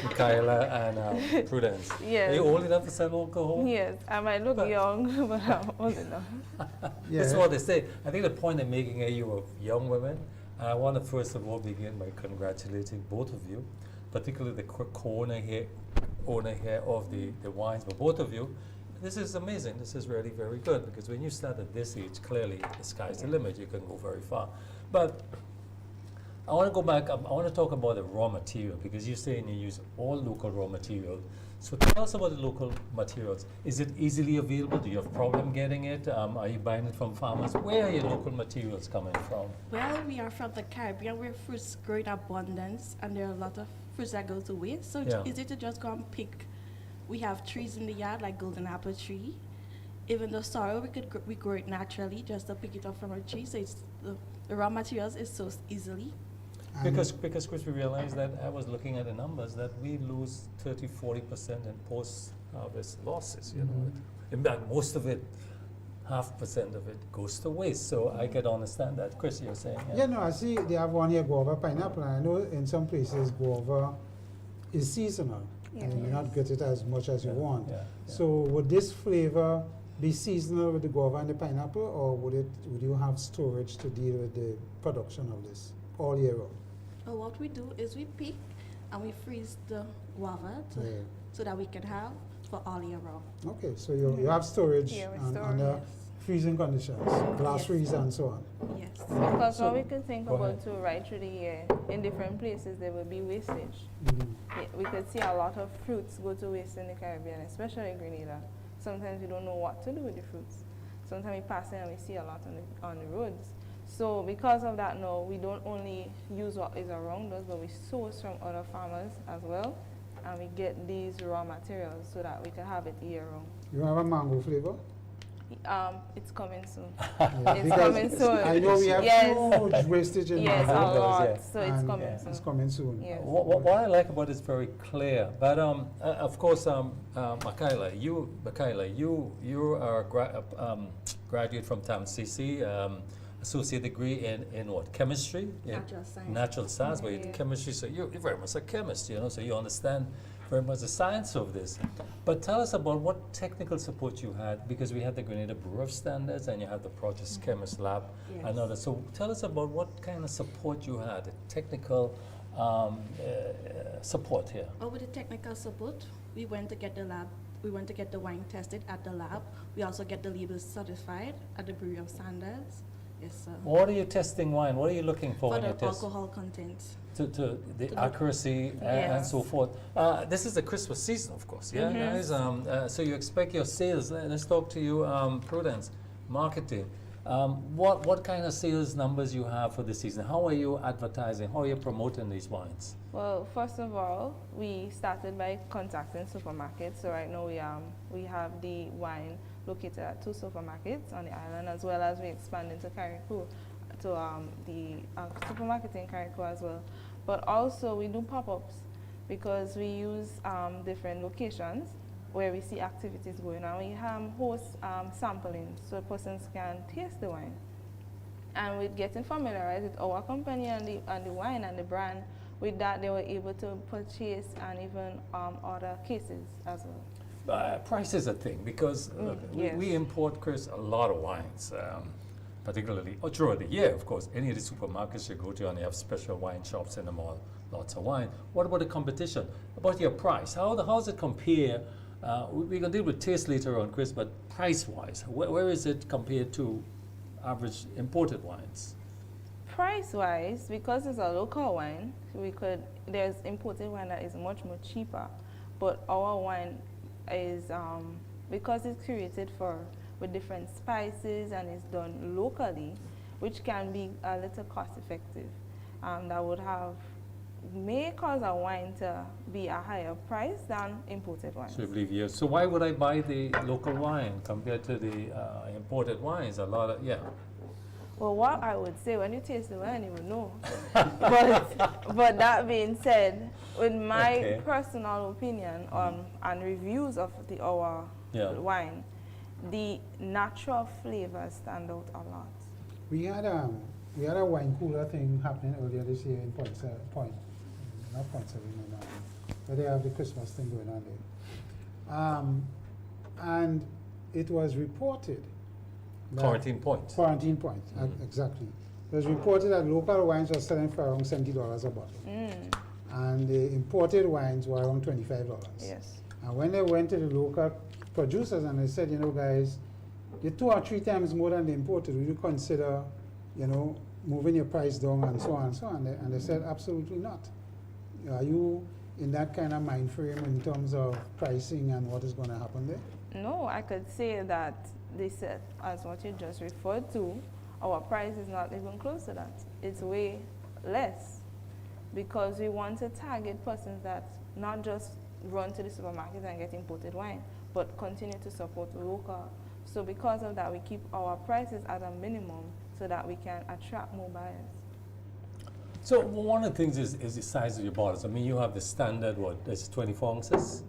Michaela and Prudence. Yes. Are you old enough to sell alcohol? Yes, I might look young, but I'm old enough. That's what they say. I think the point I'm making here, you are young women. I want to first of all begin by congratulating both of you, particularly the owner here of the wines, but both of you. This is amazing. This is really very good, because when you start at this age, clearly the sky's the limit. You can go very far. But I want to go back. I want to talk about the raw material, because you're saying you use all local raw material. So tell us about the local materials. Is it easily available? Do you have a problem getting it? Are you buying it from farmers? Where are your local materials coming from? Well, we are from the Caribbean, where fruits grow in abundance, and there are a lot of fruits that go to waste. So it's easy to just go and pick. We have trees in the yard, like golden apple tree. Even the sorrel, we grow it naturally, just to pick it up from a tree. So it's the raw materials is sourced easily. Because Chris, we realized that I was looking at the numbers that we lose 30-40% in post-harvest losses. You know, in fact, most of it, 0.5% of it goes to waste. So I can understand that. Chris, you're saying? Yeah, no, I see they have one here, guava, pineapple, and I know in some places guava is seasonal, and you may not get it as much as you want. So would this flavor be seasonal with the guava and the pineapple, or would you have storage to deal with the production of this all year round? Well, what we do is we pick and we freeze the guava so that we can have for all year round. Okay, so you have storage under freezing conditions, glass freeze and so on. Yes. Because what we could think about too right through the year, in different places there will be wastage. We could see a lot of fruits go to waste in the Caribbean, especially Grenada. Sometimes we don't know what to do with the fruits. Sometimes we pass in and we see a lot on the roads. So because of that now, we don't only use what is around us, but we source from other farmers as well, and we get these raw materials so that we can have it year round. You have a mango flavor? It's coming soon. It's coming soon. I know we have huge wastage in mango. A lot. So it's coming soon. It's coming soon. Yes. What I like about it is very clear. But of course, Michaela, you are a graduate from TAMCC, associate degree in what? Chemistry? Natural science. Natural science, but you're chemistry, so you're very much a chemist, you know, so you understand very much the science of this. But tell us about what technical support you had, because we had the Grenada Bureau of Standards and you had the Project Chemist Lab and others. So tell us about what kind of support you had, technical support here. With the technical support, we went to get the lab. We went to get the wine tested at the lab. We also get the labels certified at the Bureau of Standards. Yes, sir. What are you testing wine? What are you looking for when you test? For the alcohol content. To the accuracy and so forth. This is the Christmas season, of course, guys? So you expect your sales. Let's talk to you, Prudence, marketing. What kind of sales numbers you have for the season? How are you advertising? How are you promoting these wines? Well, first of all, we started by contacting supermarkets. So right now we have the wine located at 2 supermarkets on the island, as well as we expand into Carriacou to the supermarket in Carriacou as well. But also we do pop-ups because we use different locations where we see activities going on. We host sampling so persons can taste the wine. And with getting familiarized with our company and the wine and the brand, with that they were able to purchase and even order cases as well. Price is a thing because we import, Chris, a lot of wines, particularly throughout the year, of course. Any of the supermarkets you go to and they have special wine shops in the mall, lots of wine. What about the competition? About your price? How does it compare? We're going to deal with taste later on, Chris, but price-wise, where is it compared to average imported wines? Price-wise, because it's a local wine, there's imported wine that is much more cheaper, but our wine is, because it's curated with different spices and it's done locally, which can be a little cost-effective. That may cause a wine to be a higher price than imported wine. So I believe you. So why would I buy the local wine compared to the imported wines? Well, what I would say, when you taste the wine, you will know. but that being said, with my personal opinion and reviews of our wine, the natural flavors stand out a lot. We had a wine cooler thing happening earlier this year in Point, where they have the Christmas thing going on there. And it was reported. Quarantine Point. Quarantine Point, exactly. It was reported that local wines were selling for around $70 a bottle. And the imported wines were around $25. Yes. And when they went to the local producers and they said, you know, guys, you're 2 or 3 times more than the imported, would you consider, you know, moving your price down and so on and so on? And they said, absolutely not. Are you in that kind of mind frame in terms of pricing and what is going to happen there? No, I could say that this, as what you just referred to, our price is not even close to that. It's way less because we want to target persons that not just run to the supermarket and get imported wine, but continue to support local So because of that, we keep our prices at a minimum so that we can attract more buyers. So one of the things is the size of your bottles. I mean, you have the standard, what, is 24 ounces?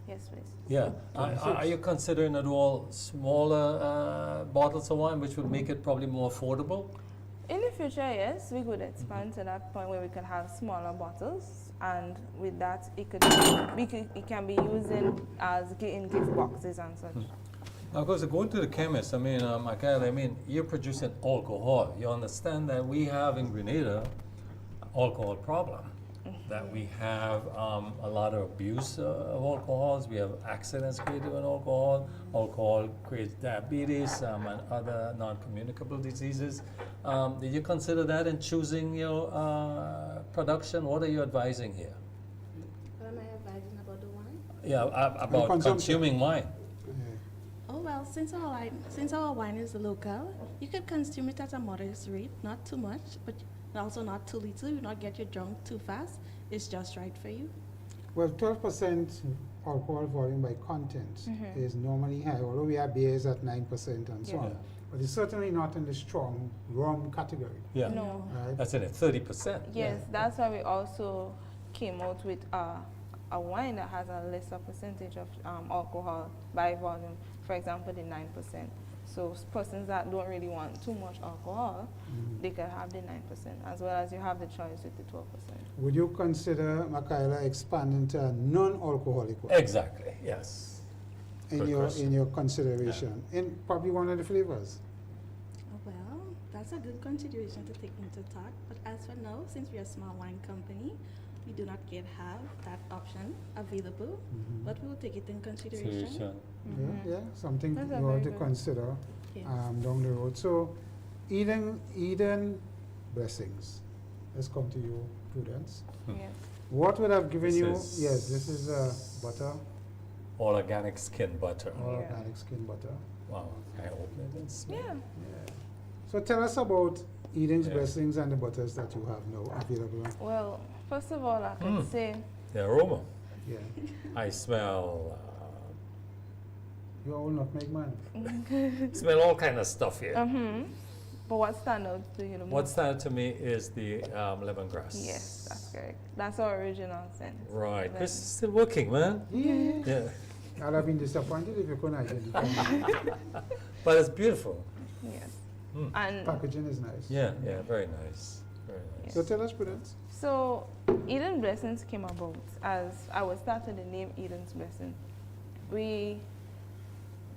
Yes, please. Yeah. Are you considering at all smaller bottles of wine, which would make it probably more affordable? In the future, yes, we could expand to that point where we could have smaller bottles, and with that, it can be used in gift boxes and such. Now, because going to the chemist, I mean, you're producing alcohol. You understand that we have in Grenada alcohol problem. That we have a lot of abuse of alcohols. We have accidents created with alcohol. Alcohol creates diabetes and other non-communicable diseases. Did you consider that in choosing your production? What are you advising here? What am I advising about the wine? Yeah, about consuming wine. Oh well, since our wine is local, you could consume it at a modest rate, not too much, but also not too little. You not get you drunk too fast. It's just right for you. Well, 12% alcohol volume by content is normally high, although we have beers at 9% and so on. But it's certainly not in the strong rum category. Yeah, no. Right? That's in it, 30%. Yes, that's why we also came out with a wine that has a lesser percentage of alcohol by volume. For example, the 9%. So persons that don't really want too much alcohol, they can have the 9%, as well as you have the choice with the 12%. Would you consider, Michaela, expanding to a non-alcoholic wine? Exactly, yes. In your consideration, in probably one of the flavors? Oh, well, that's a good consideration to take into thought. But as for now, since we're a small wine company, we do not yet have that option available, but we will take it in consideration. Yeah, something That's you have to consider Yes. down the road. So, Eden Blessings. Let's come to you, Prudence. Yes. What would have given This you? is- Yes, this is butter, All organic skin butter. all Yeah. organic skin butter. Wow, can I open it and smell? Yeah. Yeah. So tell us about Eden's Yeah. Blessings and the butters that you have now available. Well, first of all, I can say, The aroma. Yeah. I smell You're all nutmeg man. smell all kind of stuff here. but what stands out to you the most? What stands out to me is the lemongrass. Yes, that's correct. That's our original scent. Right, Chris is still working, man. Yeah. Yeah, I'd have been disappointed if you couldn't identify. but it's beautiful. Yes. And Packaging is nice. Yeah, very nice, very nice. So tell us, Prudence. so Eden Blessings came about as I was started the name Eden's Blessing.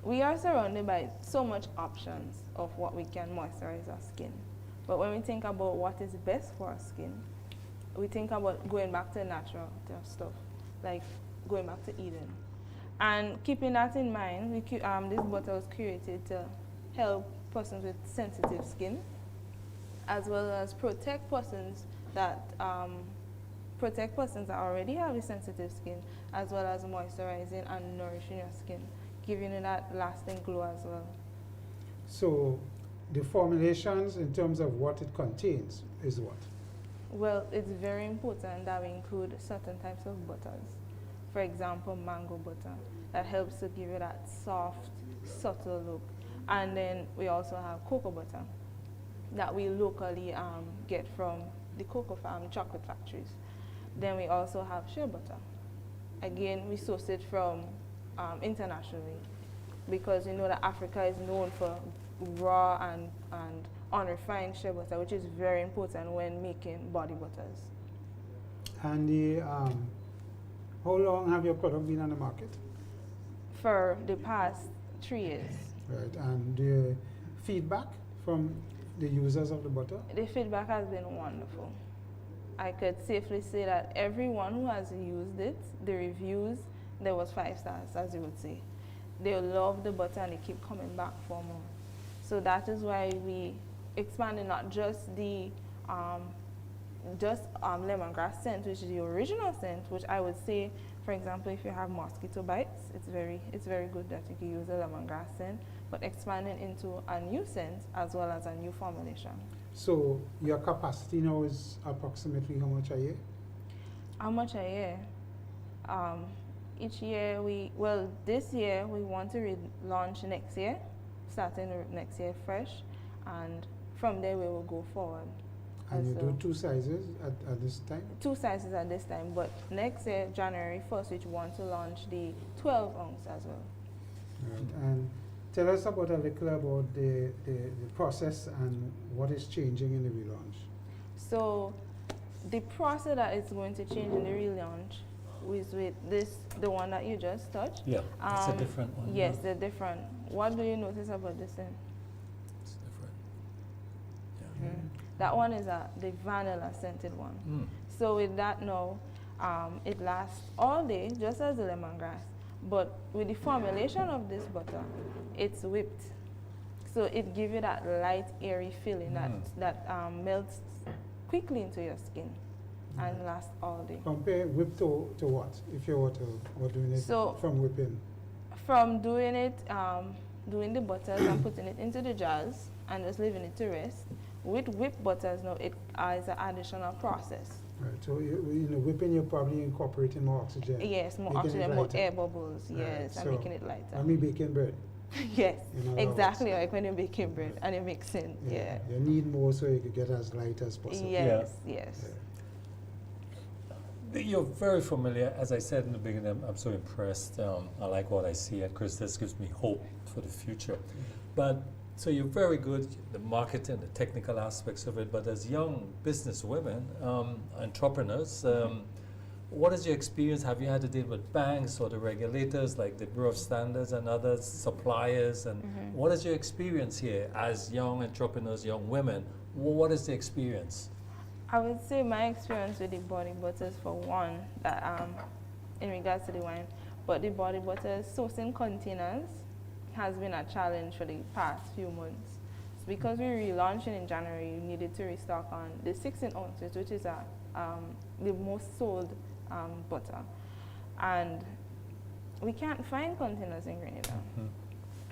We are surrounded by so much options of what we can moisturize our skin. But when we think about what is best for our skin, we think about going back to natural stuff, like going back to Eden. And keeping that in mind, this bottle was created to help persons with sensitive skin, as well as protect persons that already have a sensitive skin, as well as moisturizing and nourishing your skin, giving you that lasting glow as well. So the formulations in terms of what it contains is what? Well, it's very important that we include certain types of butters. For example, mango butter, that helps to give you that soft, subtle look. And then we also have cocoa butter that we locally get from the cocoa farm, chocolate factories. Then we also have shea butter. Again, we source it from internationally, because you know that Africa is known for raw and unrefined shea butter, which is very important when making body butters. And how long have your product been on the market? For the past 3 years. Right, and the feedback from the users of the butter? The feedback has been wonderful. I could safely say that everyone who has used it, the reviews, there was 5 stars, as you would say. They love the butter and they keep coming back for more. So that is why we expanded not just the lemongrass scent, which is the original scent, which I would say, for example, if you have mosquito bites, it's very good that you can use the lemongrass scent, but expanding into a new scent as well as a new formulation. So your capacity now is approximately how much a year? How much a year? Each year this year we want to launch next year, starting next year fresh, and from there we will go forward. And you So do 2 sizes at this time? 2 sizes at this time, but next year, January 1st, we want to launch the 12 ounce as well. Right. And tell us about a little about the process and what is changing in the relaunch. So the process that is going to change in the relaunch is with the one that you just touched. Yeah, it's a different one. Yes, they're different. What do you notice about this then? It's different. That one is the vanilla scented one. So with that now, it lasts all day, just as the lemongrass. But with the formulation of this butter, it's whipped. So it gives you that light, airy feeling that melts quickly into your skin and lasts all day. Compare whip to what? If you were doing it So from whipping? From doing it, doing the butters and putting it into the jars and just leaving it to rest. With whipped butters now, it is an additional process. Right, so you know, whipping, you're probably incorporating more oxygen. Yes, more making oxygen, it more lighter. air bubbles, yes, Right, and making it lighter. I mean baking bread. Yes, In other exactly like when you're baking bread and you're mixing, yeah. You need more so you could get as light as possible. Yes, yes. You're very familiar. As I said in the beginning, I'm so impressed. I like what I see, and Chris, this gives me hope for the future. But so you're very good, the marketing, the technical aspects of it, but as young business women, entrepreneurs, what is your experience? Have you had to deal with banks or the regulators like the Bureau of Standards and other suppliers? And what is your experience here as young entrepreneurs, young women? What is the experience? I would say my experience with the body butters, for one, that in regards to the wine, but the body butters sourcing containers has been a challenge for the past few months. So because we relaunching in January, we needed to restock on the 16 ounces, which is the most sold butter. And we can't find containers in Grenada.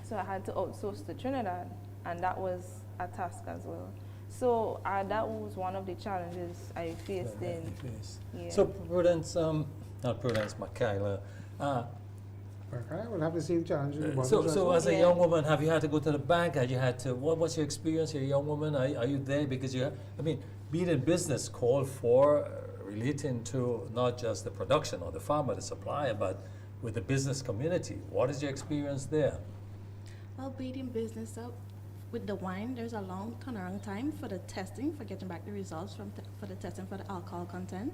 So I had to outsource to Trinidad, and that was a task as well. So that was one of the challenges I faced in. Yeah. So Prudence, not Prudence, Michaela. Okay, we'll have the same challenge with the bottles as So well. as a young woman, have you had to go to the bank? Have you had to, what's your experience? You're a young woman, are you there? Because being in business called for relating to not just the production or the farmer, the supplier, but with the business community. What is your experience there? Well, being in business with the wine, there's a long turnaround time for the testing, for getting back the results for the testing for the alcohol content.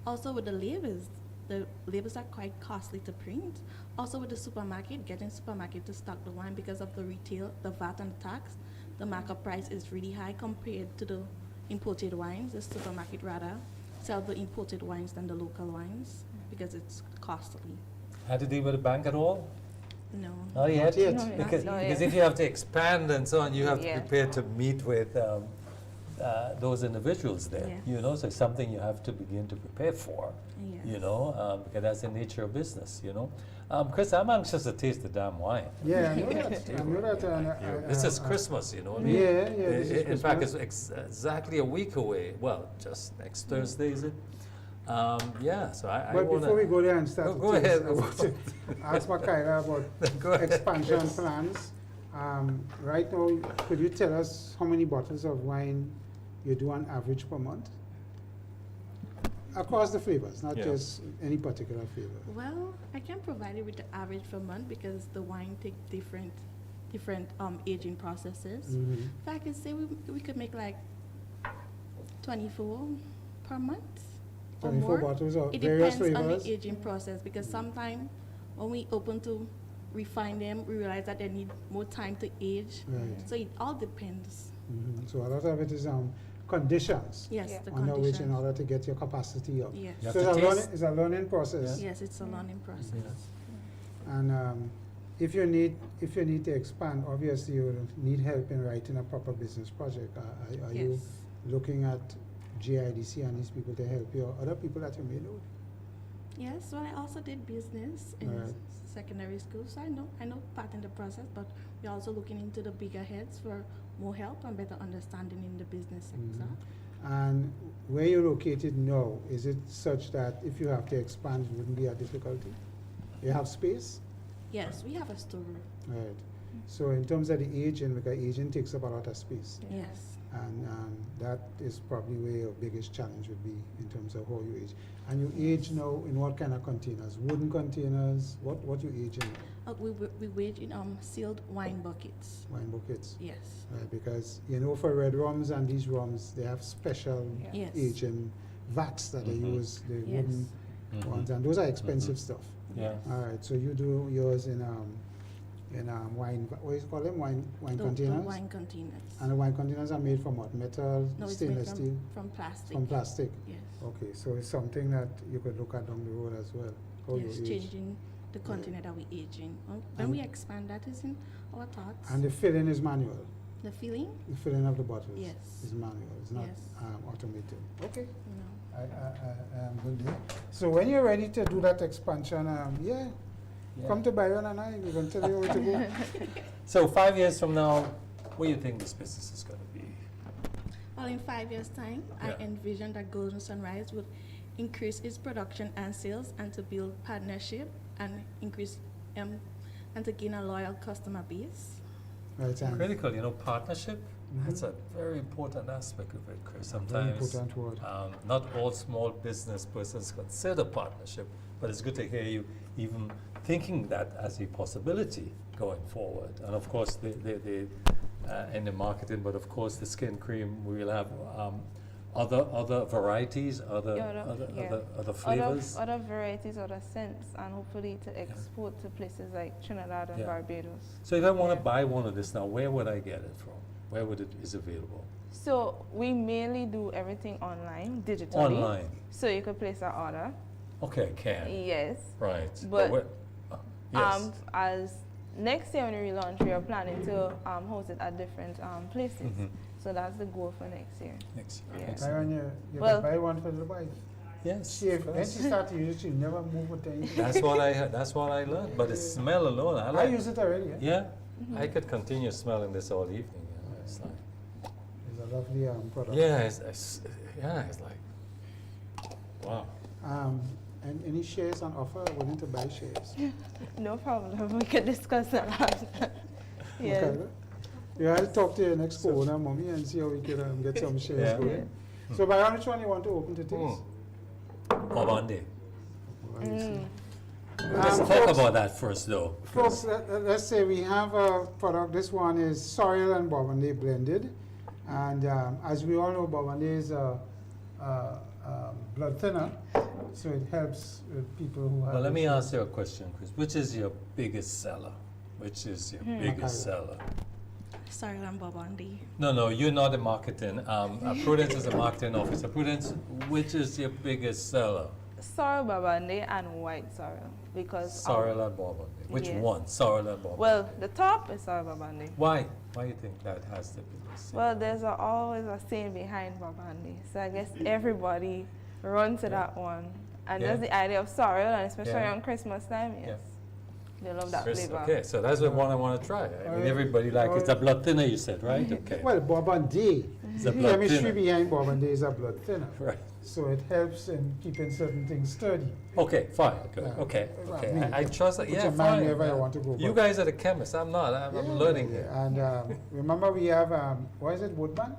Also with the labels are quite costly to print. Also with the supermarket, getting supermarket to stock the wine because of the retail, the VAT and the tax, the markup price is really high compared to the imported wines. The supermarket rather sell the imported wines than the local wines because it's costly. Had to deal with a bank at all? No. Not yet? Not yet. No, Because not yet. if you have to expand and so on, you have to Yeah. prepare to meet with those individuals there. Yes. So it's something you have to begin to prepare for. Yes. Because that's the nature of business. Chris, I'm anxious to taste the damn wine. Yeah, I know that. I know that. This is Christmas, I mean. Yeah, this is In fact, Christmas. it's exactly a week away. Well, just next Thursday, is it? So I But wanna, before we go there and start Go to taste, ahead. I want to ask Michaela about Go ahead. expansion plans. Right now, could you tell us how many bottles of wine you do on average per month? Across the flavors, not Yeah. just any particular flavor. Well, I can provide you with the average per month because the wine take different aging processes. If I could say we could make like 24 per month or 24 more. bottles of It various depends on flavors? the aging process because sometimes when we open to refine them, we realize that they need more time to age. Right. So it all depends. So a lot of it is conditions Yes, Yeah. the under which in conditions. order to get your capacity up. Yes. You have So to taste. it's a learning process. Yes, it's a learning process. And if you need to expand, obviously you will need help in writing a proper business project. Are you Yes. looking at GIDC and these people to help you, or other people that you may know? Yes, well, I also did business in Right. secondary school, so I know part in the process, but we're also looking into the bigger heads for more help and better understanding in the business sector. And where you're located now, is it such that if you have to expand, it wouldn't be a difficulty? You have space? Yes, we have a storeroom. Right. So in terms of the aging, because aging takes up a lot of space. Yes. And that is probably where your biggest challenge would be in terms of how you age. And you age now in what kind of containers? Wooden containers? What you age in? We age in sealed wine buckets. Wine buckets? Yes. Right, because you know for red rums and these rums, they have special Yes. aging vats that they use, the Yes. wooden ones, and those are expensive stuff. Yeah. All right, so you do yours in wine, what is it called them? Wine The containers? wine containers. And the wine containers are made from what? Metal, No, it's stainless made steel? from plastic. From plastic? Yes. Okay, so it's something that you could look at down the road as well. How you Yes, age. changing the container that we age in. When we expand, that is in our thoughts. And the filling is manual? The filling? The filling of the bottles? Yes. Is manual, it's not Yes. automated? Okay. No. I am good there. So when you're ready to do that expansion, come to Byron and we're going to tell you where to go. So 5 years from now, where do you think this business is going to be? Well, in 5 years' time, Yeah. I envision that Golden Sunrise would increase its production and sales and to build partnership and increase and to gain a loyal customer base. Right, and Critical, partnership. That's a very important aspect of it, Chris. very Sometimes important word. not all small business persons consider partnership, but it's good to hear you even thinking that as a possibility going forward. And of course, in the marketing, but of course, the skin cream, we will have other varieties, other flavors. Other varieties, other scents, and hopefully to export to places like Trinidad and Yeah. Barbados. So if I want to buy one of this now, where would I get it from? Where would it is available? So we mainly do everything online, digitally. Online. So you could place an order. Okay, I can. Yes. Right. But where, yes. As next year when we relaunch, we are planning to host it at different places. So that's the goal for next year. Next year. Yeah. Excellent. Byron, you Well- can buy one for the wife. Yes. See, of when course. she starts to use it, she'll never move with anything. That's what I heard. That's what I learned. But the smell alone, I I like. use it already. Yeah, I could continue smelling this all evening. It's like, It's a lovely product. yeah, it's like, wow. And any shares on offer? Willing to buy shares? No problem. We can discuss that. Yes. Okay. Yeah, I'll talk to your next co-owner, Mommy, and see how we can get some shares Yeah. going. So, by which one you want to open to taste? Bobande. Mm. Let's talk about that first, though. Folks, let's say we have a product. This one is Sorrel and Bourbonnais blended. And as we all know, Bourbonnais is a blood thinner, so it helps people who have... Well, let me issues. ask you a question, Chris. Which is your biggest seller? Which is your biggest seller? Sorry, I'm Bobandi. No, you're not in marketing. Prudence is a marketing officer. Prudence, which is your biggest seller? Sorrel Bourbonnais and white sorrel because Sorrel and Bourbonnais. Which Yes. one? Sorrel and Bourbonnais. well the top is Sorrel Bourbonnais. Why? Why do you think that has the biggest seller? Well, there's always a saying behind Bourbonnais, so I guess everybody run to that one, and Yeah. that's the idea of sorrel, and especially Yeah. around Christmas time. Yes, they love that Chris, flavor. okay, so that's the one I want to try. I mean, everybody it's a blood thinner, you said, right? Okay. Well, Bourbonnais, It's the a blood chemistry thinner. behind Bourbonnais is a blood thinner. Right. So it helps in keeping certain things sturdy. Okay, fine. Good. Yeah. Okay. Well, Okay. me, I trust that. put Yeah, your mind fine. wherever you yeah. want to go, You but- guys are the chemists. I'm not. I'm learning here. And remember, we have, what is it, Woodman?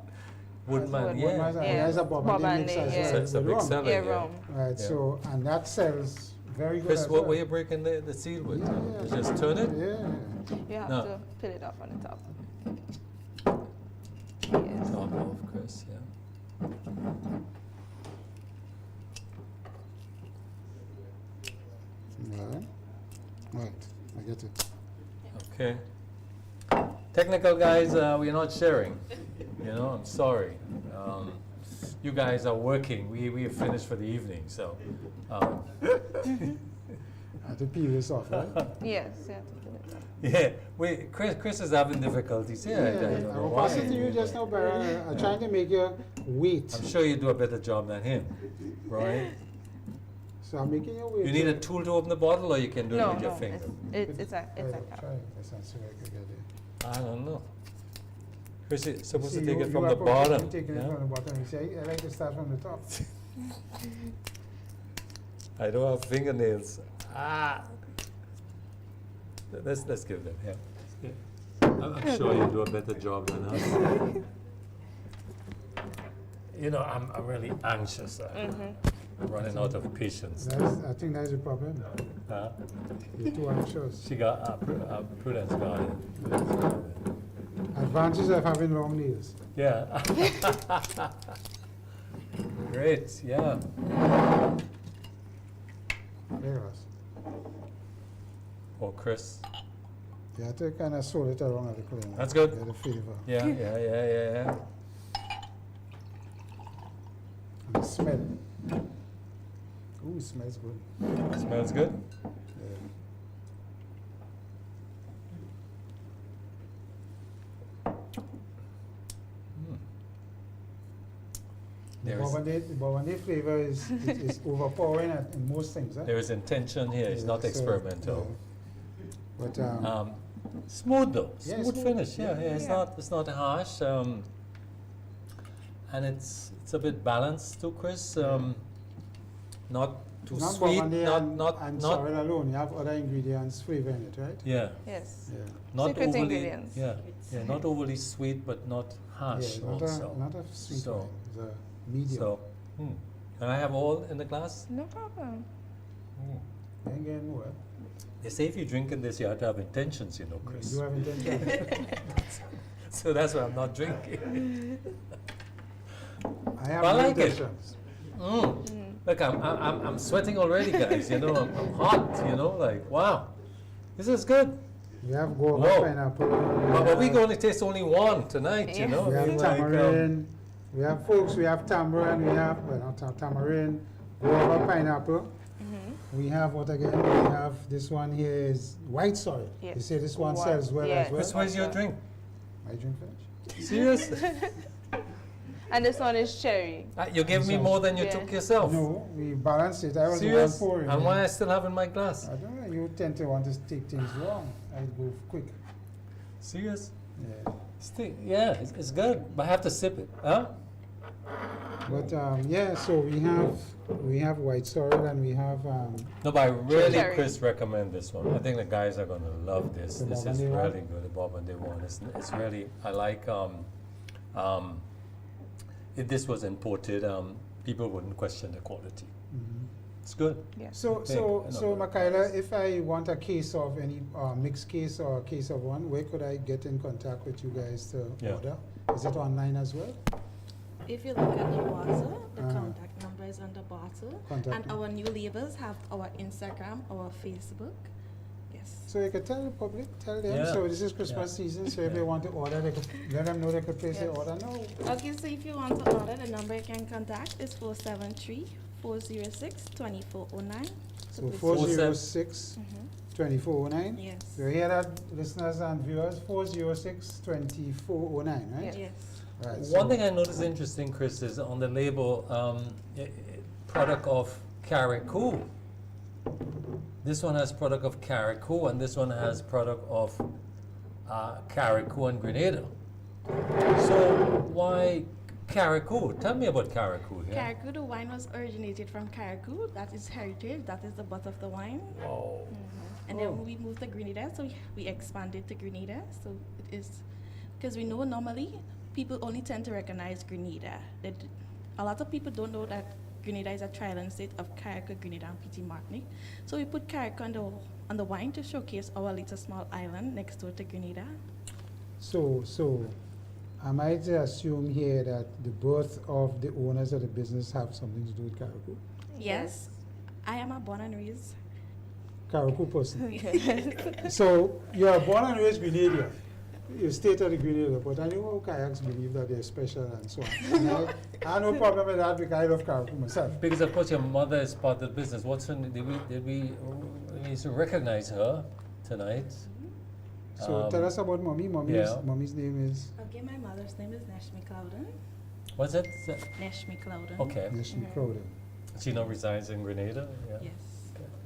Woodman, Woodman. yeah. Woodman, Yeah. has a Bourbonnais mix Bourbonnais, as yeah. well It's a with big rum. seller. Yeah, yeah. rum. Right, Yeah. so, and that sells very good Chris, as what well. were you breaking the seal with? Yeah. Just turn it? Yeah. You have No. to put it up on the top. Yes. Top off, Chris, yeah. Right, I get it. Okay. Technical guys, we're not sharing. I'm sorry. You guys are working. We are finished for the evening, so. I have to peel this off, right? Yes, you have to put it up. Yeah, Chris is having difficulties. I don't know I'll why. pass it to you just now, Baron. I'm trying to make you wait. I'm sure you do a better job than him, right? So I'm making you wait. You need a tool to open the bottle, or you can do it No, with your no, finger? it's a Try cap. it. That's not so I could get it. I don't know. Chris is supposed See, to take you- it you from are the probably bottom. taking it yeah? from the bottom. You say, I like to start from the top. I don't have fingernails. Let's give them. Yeah. I'm sure you do a better job than us. You know, I'm really anxious. I'm running out of patience. I think that's the problem. Huh? You're too anxious. She got Prudence got it. Advantage of having long nails. Yeah. Great. Yeah. There was. Oh, Chris. You have to kind of swirl it around a little. That's good. Get a flavor. Yeah. And the smell. Ooh, it smells good. Smells good. The Bourbonnais flavor is overpowering in most things. There is intention here. It's not experimental. But smooth though. Yeah, Smooth finish. Yeah. Yeah. It's not harsh. And it's a bit balanced too, Chris. Not too it's not sweet. Bourbonnais Not and sorrel alone. You have other ingredients flavoring it, right? Yeah. Yes. Yeah. Not Secret overly. ingredients. Yeah. Not overly sweet, but not harsh Yeah, also. not a sweet So- wine. It's a medium. So, can I have all in the glass? No problem. You ain't getting what? They say if you drink in this, you have to have intentions, you know, Chris. You have intention. So that's why I'm not drinking. I have I no like it. intentions. Look, I'm sweating already, guys. You know, I'm hot. You know, like wow, this is good. We have guava, Whoa. pineapple. But we're going to taste only one tonight. You know, We have It's like, tamarind. We have folks. We have tamarind. We have tamarind, guava, pineapple. We have what again? We have this one here is white sorrel. Yes. You say this one White, sells well yeah. as well. Chris, where's your drink? My drink finished. Serious? And this one is cherry. You gave me more than you Yeah. took yourself. No, we balanced it. I was the one Serious? pouring. And why I still have in my glass? I don't know. You tend to want to take things long. I go quick. Serious? Yeah. Yeah, it's good, but I have to sip it, huh? But yeah, so we have white sorrel and we have No, but I really, Cherry. Chris, recommend this one. I think the guys are going to love this. The This is Bourbonnais one? really good, the Bourbonnais one. It's really, I like, if this was imported, people wouldn't question the quality. It's good. So Michaela, if I want a case of any mixed case or a case of one, where could I get in contact with you guys to order? Is it online as well? If you look at the bottle, the contact number is on the bottle. Contact And our new labels have our Instagram, our Facebook. Yes. So you could tell the public, tell them. Yeah. So this is Christmas season, so if they want to order, they could let them know they could place their order now. Okay, so if you want to order, the number you can contact is 473-406-2409. So please- 406-2409. Yes. You hear that, listeners and viewers? 406-2409, right? Yes. Right. One thing I noticed interesting, Chris, is on the label, product of Carriacou. This one has product of Carriacou, and this one has product of Carriacou and Grenada. So why Carriacou? Tell me about Carriacou here. Carriacou, the wine was originated from Carriacou. That is heritage. That is the birth of the wine. Wow. And then we moved to Grenada, so we expanded to Grenada. So it is, because we know normally people only tend to recognize Grenada. A lot of people don't know that Grenada is a trial state of Carriacou, Grenada, and Petit Martinique. So we put Carriacou on the wine to showcase our little small island next door to Grenada. So am I to assume here that the birth of the owners of the business have something to do with Carriacou? Yes, I am a born and raised. Carriacou person. So you are born and raised Grenadian. You stayed at the Grenada, but I know how kayaks believe that they're special and so on. And I have no problem with that because I love Carriacou myself. Because of course your mother is part of the business. What's her name? Did we need to recognize her tonight? So tell us about Mommy. Mommy's name is? Okay, my mother's name is Neshmi Clouden. What's it? Neshmi Clouden. Okay. Neshmi Crowden. She now resides in Grenada? Yeah. Yes.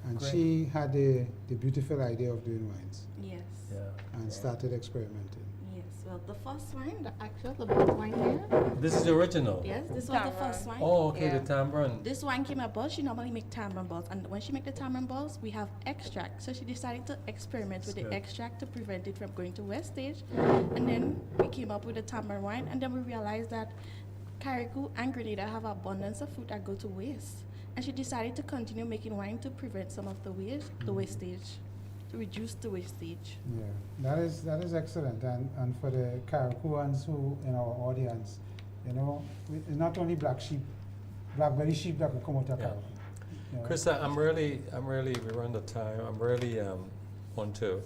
And Great. she had the beautiful idea of doing wines Yes. Yeah. and started experimenting. Yes. Well, the first wine, the black wine here. This is the original. Yes, this was the first wine. Oh, okay, Yeah. the tamarind. This wine came about. She normally make tamarind balls, and when she make the tamarind balls, we have extract. So she decided to experiment with That's the good. extract to prevent it from going to waste stage. And then we came up with the tamarind wine, and then we realized that Carriacou and Grenada have abundance of fruit that go to waste. And she decided to continue making wine to prevent some of the wastage, to reduce the wastage. Yeah, that is excellent. And for the Carriacouans who in our audience, you know, it's not only blackberry sheep that will come out of Yeah. Carriacou. You know. Chris, I'm really, we run the time. I'm really want to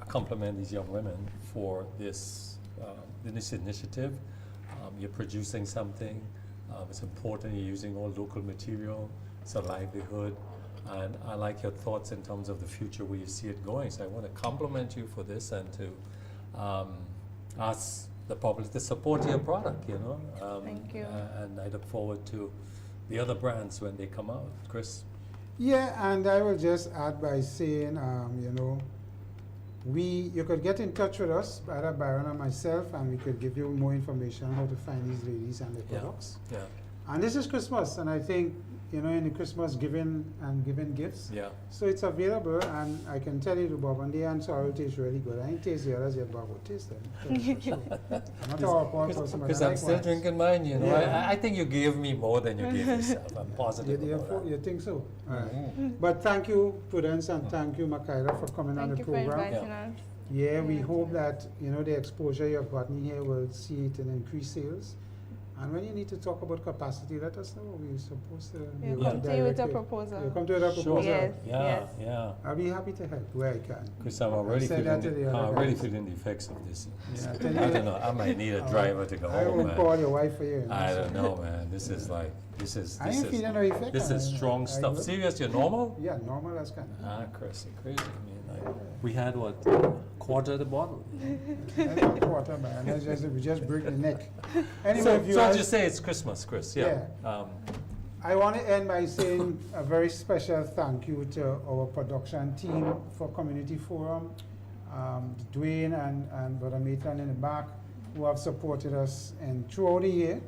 compliment these young women for this initiative. You're producing something. It's important. You're using all local material. It's a livelihood. And I like your thoughts in terms of the future where you see it going. So I want to compliment you for this and to ask the public to support your product, you know. Thank you. And I look forward to the other brands when they come out. Chris? Yeah, and I will just add by saying, you know, you could get in touch with us, either Byron or myself, and we could give you more information on how to find these ladies and their Yeah. products. Yeah. And this is Christmas, and I think, you know, in the Christmas giving and giving gifts. Yeah. So it's available, and I can tell you the Burgundy and sorrel tastes really good. I ain't taste the others yet, but I will taste them. I'm not a alcohol person, but Because I I'm like still wines. drinking mine, you know. Yeah. I think you gave me more than you gave yourself. I'm positive about that. You think so? All right. Mm-hmm. But thank you, Prudence, and thank you, Makaila, for coming on Thank the you for program. inviting us. Yeah, we hope that, you know, the exposure you've gotten here will see it in increased sales. And when you need to talk about capacity, let us know. We're supposed to be We'll able come to you with direct a you. proposal. You'll come to you with a Sure. proposal. Yes, Yeah, yes. yeah. I'll be happy to help where I can. Because I'm already said that to the other already guys. feeling the effects of this. Yeah, I tell you- don't know. I might need a driver to go I home, won't man. call your wife for you. I don't know, man. This is like, this is I ain't feeling no effect. this is strong I stuff. will. Serious, you're normal? Yeah, normal as can. Chris, you're crazy. I mean, like, we had what, quarter of the bottle. That's not quarter, man. We just break the neck. Anyway, So if you I'll just say it's Christmas, Chris. Yeah. I want to end by saying a very special thank you to our production team for Community Forum, Dwayne and Brother Maitland in the back, who have supported us throughout the year.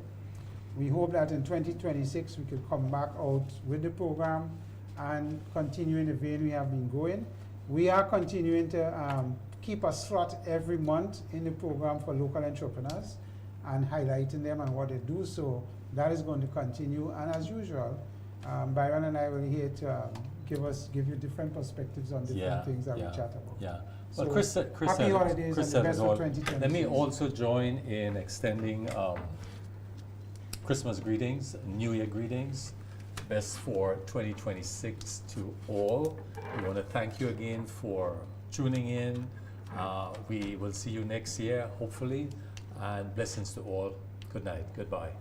We hope that in 2026 we could come back out with the program and continue in the vein we have been going. We are continuing to keep a slot every month in the program for local entrepreneurs and highlighting them and what they do. So that is going to continue. And as usual, Byron and I will here to give you different perspectives on different things that we chat about. Yeah. So Well, Chris said happy holidays Chris and said the it best all. of 2026. Let me also join in extending Christmas greetings, New Year greetings, best for 2026 to all. We want to thank you again for tuning in. We will see you next year, hopefully, and blessings to all. Good night. Goodbye.